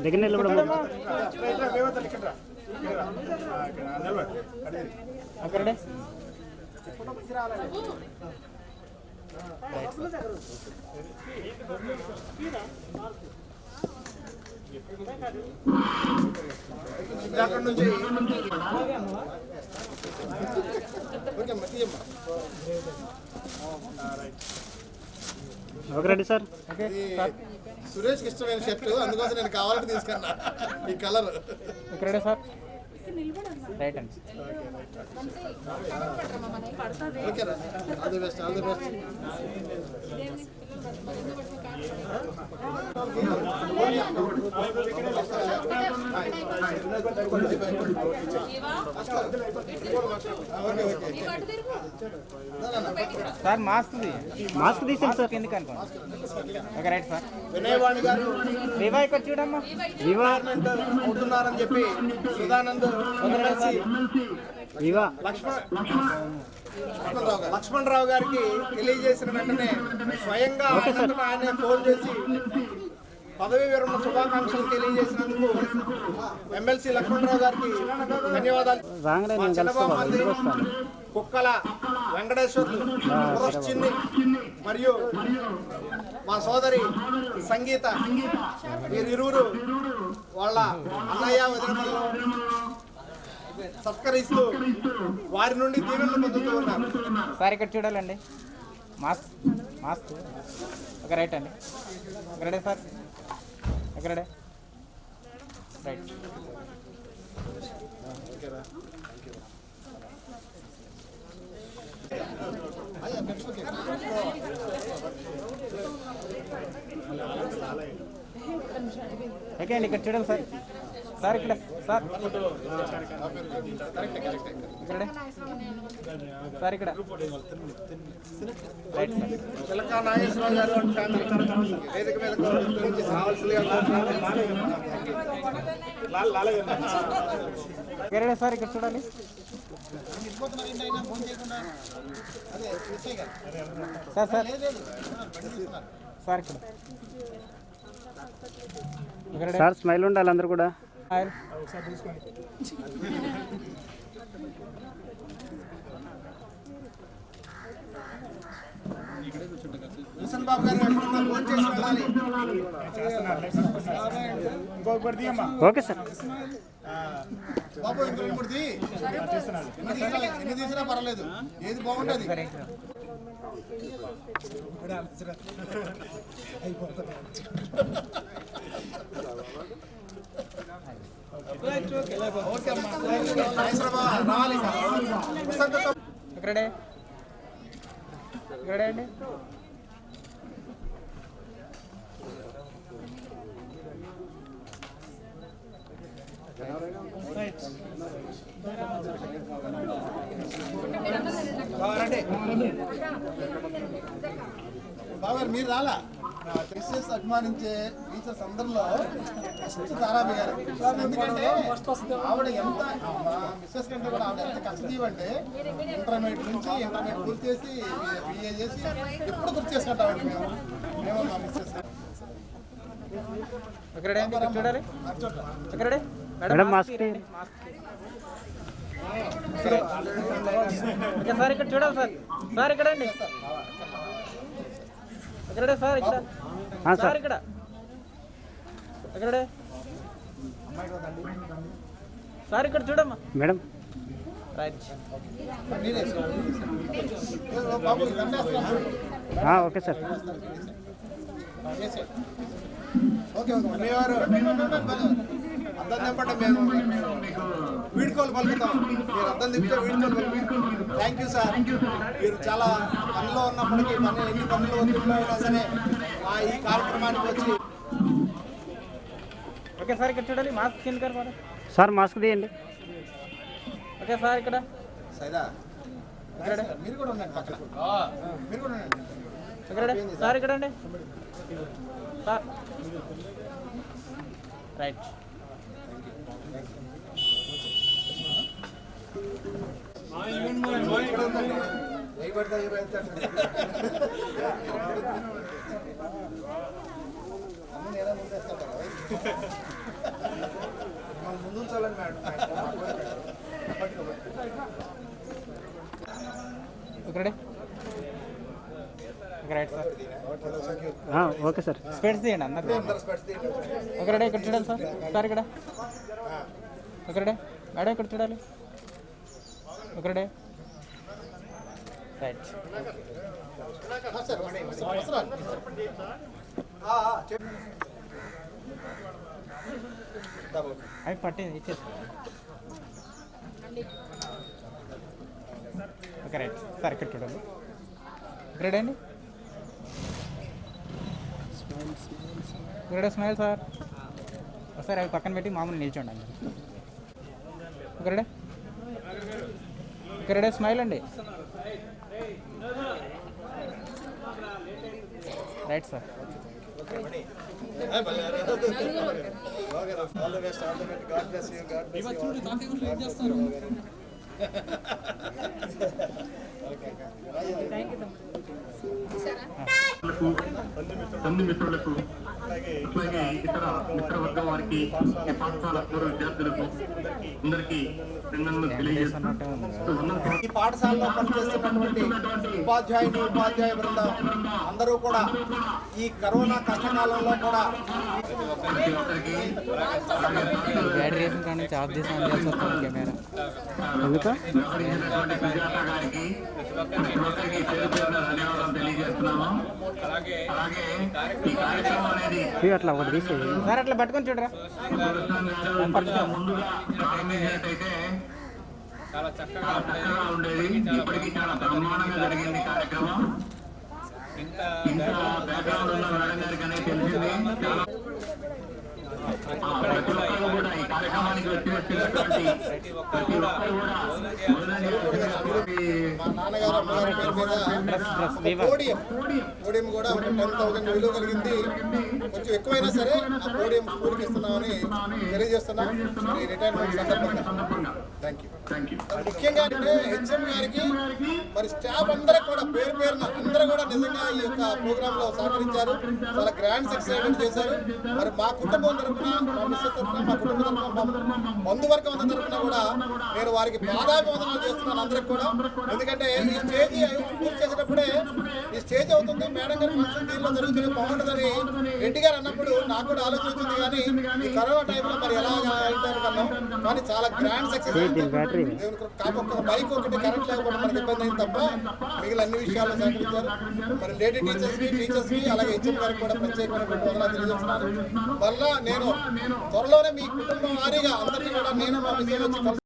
దగ్గర నిలబడము. Okay ready. అక్కడ నుంచి ఓకే మంచి ఓకే రెడీ సార్. ఓకే సురేష్కి ఇష్టమైన షర్ట్, అందుకోసం నేను కావాలంటే తీసుకున్నా ఈ colour. Okay ready sir. Right అండి. ఓకే రా, all the best, all the best. Sir mask తీసేయండి సార్. ఎందుకు అనుకోండి. Okay right sir. వినయవాణి గారు వివా ఇక్కడ చూడమ్మా. రిటైర్మెంట్ అవుతున్నారని చెప్పి సుధానంద్ లక్ష్మణరావు గారికి తెలియజేసిన వెంటనే స్వయంగా ఆయనే ఫోన్ చేసి పదవి విరమణ శుభాకాంక్షలు తెలియజేసినందుకు ఎమ్మెల్సీ లక్ష్మణరావు గారికి ధన్యవాదాలు. మా చిన్నబాబు కుక్కల వెంకటేశ్వర్లు, చిన్ని మరియు మా సోదరి సంగీత, వీరిరువురు వాళ్ళ అన్నయ్య వదినలో సత్కరిస్తూ వారి నుండి దీవెనలు పొందుతూ ఉన్నారు. సార్ ఇక్కడ చూడాలండి. మాస్క్ ఒక రైట్ అండి. ఒక రెడీ సార్. ఒక రెడీ రైట్. ఓకే అండి, ఇక్కడ చూడాలి సార్. సార్ ఇక్కడ సార్, ఇక్కడ సార్, ఇక్కడ రైట్ సార్. చిలకా నాగేశ్వరరావు గారు అండ్ ఫ్యామిలీ వేదిక మీద వేరే సార్ ఇక్కడ చూడాలి. సార్ సార్ సార్ ఇక్కడ సార్ స్మైల్ ఉండాలి అందరు కూడా. ఒకసారి చూసుకోండి. భూషణ్ బాబు గారు ఎక్కడున్నా ఫోన్ చేసి వెళ్ళాలి. ఇంకొకటి తీయమ్మా. Okay sir. బాబు ఇంకో ఇంకోటి ఎన్ని తీసినా పర్వాలేదు, ఏది బాగుంటుంది. ఓకే అమ్మా, రావాలి. ఇక్కడే ఇక్కడే అండి. బాబు గారు మీరు రాలా? మిస్సెస్ అభిమానించే టీచర్స్ అందరిలో ఫస్ట్ తారాబి గారు. ఎందుకంటే ఆవిడ ఎంత మిస్సెస్ కంటే కూడా ఆవిడ ఎంత కష్టజీవి అంటే ఇంటర్మీడియట్ నుంచి ఇంటర్మీడియట్ పూర్తి చేసి బిఏ చేసి ఎప్పుడు గుర్తు చేసుకుంటామండి మేము మా మిస్సెస్. ఇక్కడే చూడాలి. ఇక్కడే మేడం మాస్క్ తీయండి. ఓకే సార్, ఇక్కడ చూడాలి సార్. సార్ ఇక్కడ అండి. ఇక్కడే సార్, ఇక్కడ సార్, ఇక్కడ ఇక్కడే సార్, ఇక్కడ చూడమ్మా మేడం. రైట్. బాబు దండేస్తున్నాం. Okay sir. ఓకే ఓకే మేవారు అర్థం తెప్పండి, మేము వీడుకోలు పలుకుతాం. మీరు అర్థం తిప్పితే వీడుకోలు పలుకుతాం. Thank you sir. మీరు చాలా పనిలో ఉన్నప్పటికీ ఎన్ని పనులు ఒత్తిడిలో అయినా సరే మా ఈ కార్యక్రమానికి వచ్చి. ఓకే సార్, ఇక్కడ చూడాలి. మాస్క్ కింద కనపడ సార్ మాస్క్ తీయండి. ఓకే సార్, ఇక్కడ సైదా మీరు కూడా ఉండండి పక్కన, మీరు కూడా ఉండండి. ఇక్కడ సార్, ఇక్కడ అండి సార్. రైట్. ముందు చాలండి మేడం. ఇక్కడే రైట్ సార్. Okay sir. స్పెట్స్ తీయండి అందరు. ఒకడే ఇక్కడ చూడాలి సార్. సార్ ఇక్కడ ఒకడే మేడం, ఇక్కడ చూడాలి. ఒకడే రైట్. అవి పట్టింది ఇచ్చేసి. ఓకే రైట్ సార్, ఇక్కడ చూడాలి. ఇక్కడే అండి. ఇక్కడ స్మైల్ సార్. ఒకసారి అవి పక్కన పెట్టి మామూలు నిల్చోండి అండి. ఇక్కడే ఇక్కడే స్మైల్ అండి. Right sir. తండ్రి మిత్రులకు అట్లాగే ఇతర మిత్రవర్గం వారికి, పాఠశాల పూర్వ విద్యార్థులకు అందరికీ ఈ పాఠశాలలో పనిచేస్తున్నటువంటి ఉపాధ్యాయ బృందం అందరూ కూడా ఈ కరోనా కష్టకాలంలో కూడా అట్లా ఒకటి తీసేది సార్. అట్లా పట్టుకొని చూడరా. చాలా చక్కగా ఉండేది. ఇప్పటికీ చాలా బ్రహ్మాండంగా జరిగింది కార్యక్రమం. ఇంత బ్యాక్గ్రౌండ్ ఉన్న మేడం గారికి అనేది తెలిసింది. ప్రతి ఒక్కరు కూడా ఈ కార్యక్రమానికి వచ్చినటువంటి ప్రతి ఒక్కరు కూడా మా నాన్నగారు అమ్మగారి పేరు మీద పోడియం కూడా ఒక 10,000 విలువ కలిగింది. కొంచెం ఎక్కువైనా సరే ఆ పోడియం స్కూల్కి ఇస్తున్నామని తెలియజేస్తున్నాం ఈ రిటైర్మెంట్ సందర్భంగా. Thank you. ముఖ్యంగా అంటే హెచ్ఎం గారికి మరి స్టాఫ్ అందరూ కూడా పేరు పేరున అందరూ కూడా నిజంగా ఈ యొక్క ప్రోగ్రామ్ లో సహకరించారు. చాలా గ్రాండ్ ఎక్సైట్మెంట్ చేశారు. మరి మా కుటుంబం తరఫున, మా మిస్సెస్ తరఫున, మా కుటుంబం తరఫున, బంధువర్గం అందరి తరఫున కూడా నేను వారికి పాదాభివందనాలు చేస్తున్నాను అందరికి కూడా. ఎందుకంటే ఈ స్టేజ్ పూర్తి చేసేటప్పుడే ఈ స్టేజ్ అవుతుంది, మేడం గారి ఫంక్షన్ దీనిలో జరుగుతుంది బాగుంటుందని రెడ్డి గారు అన్నప్పుడు నాకు కూడా ఆలోచన వచ్చింది. కానీ ఈ కరోనా టైంలో మరి ఎలా అవుతారు కన్నా, కానీ చాలా గ్రాండ్ సక్సెస్. కాకపోతే బైక్ ఒకటి కరెంట్ లేకపోతే మనకి ఇబ్బంది అయింది తప్ప మిగిలిన అన్ని విషయాల్లో సహకరించారు. మరి లేడీ టీచర్స్ కి అలాగే హెచ్ఎం గారికి కూడా ప్రత్యేకమైనటువంటి వందనాలు తెలియజేస్తున్నాను. మళ్ళా నేను త్వరలోనే మీ కుటుంబం వారీగా అందరినీ కూడా నేను మా విషయంలో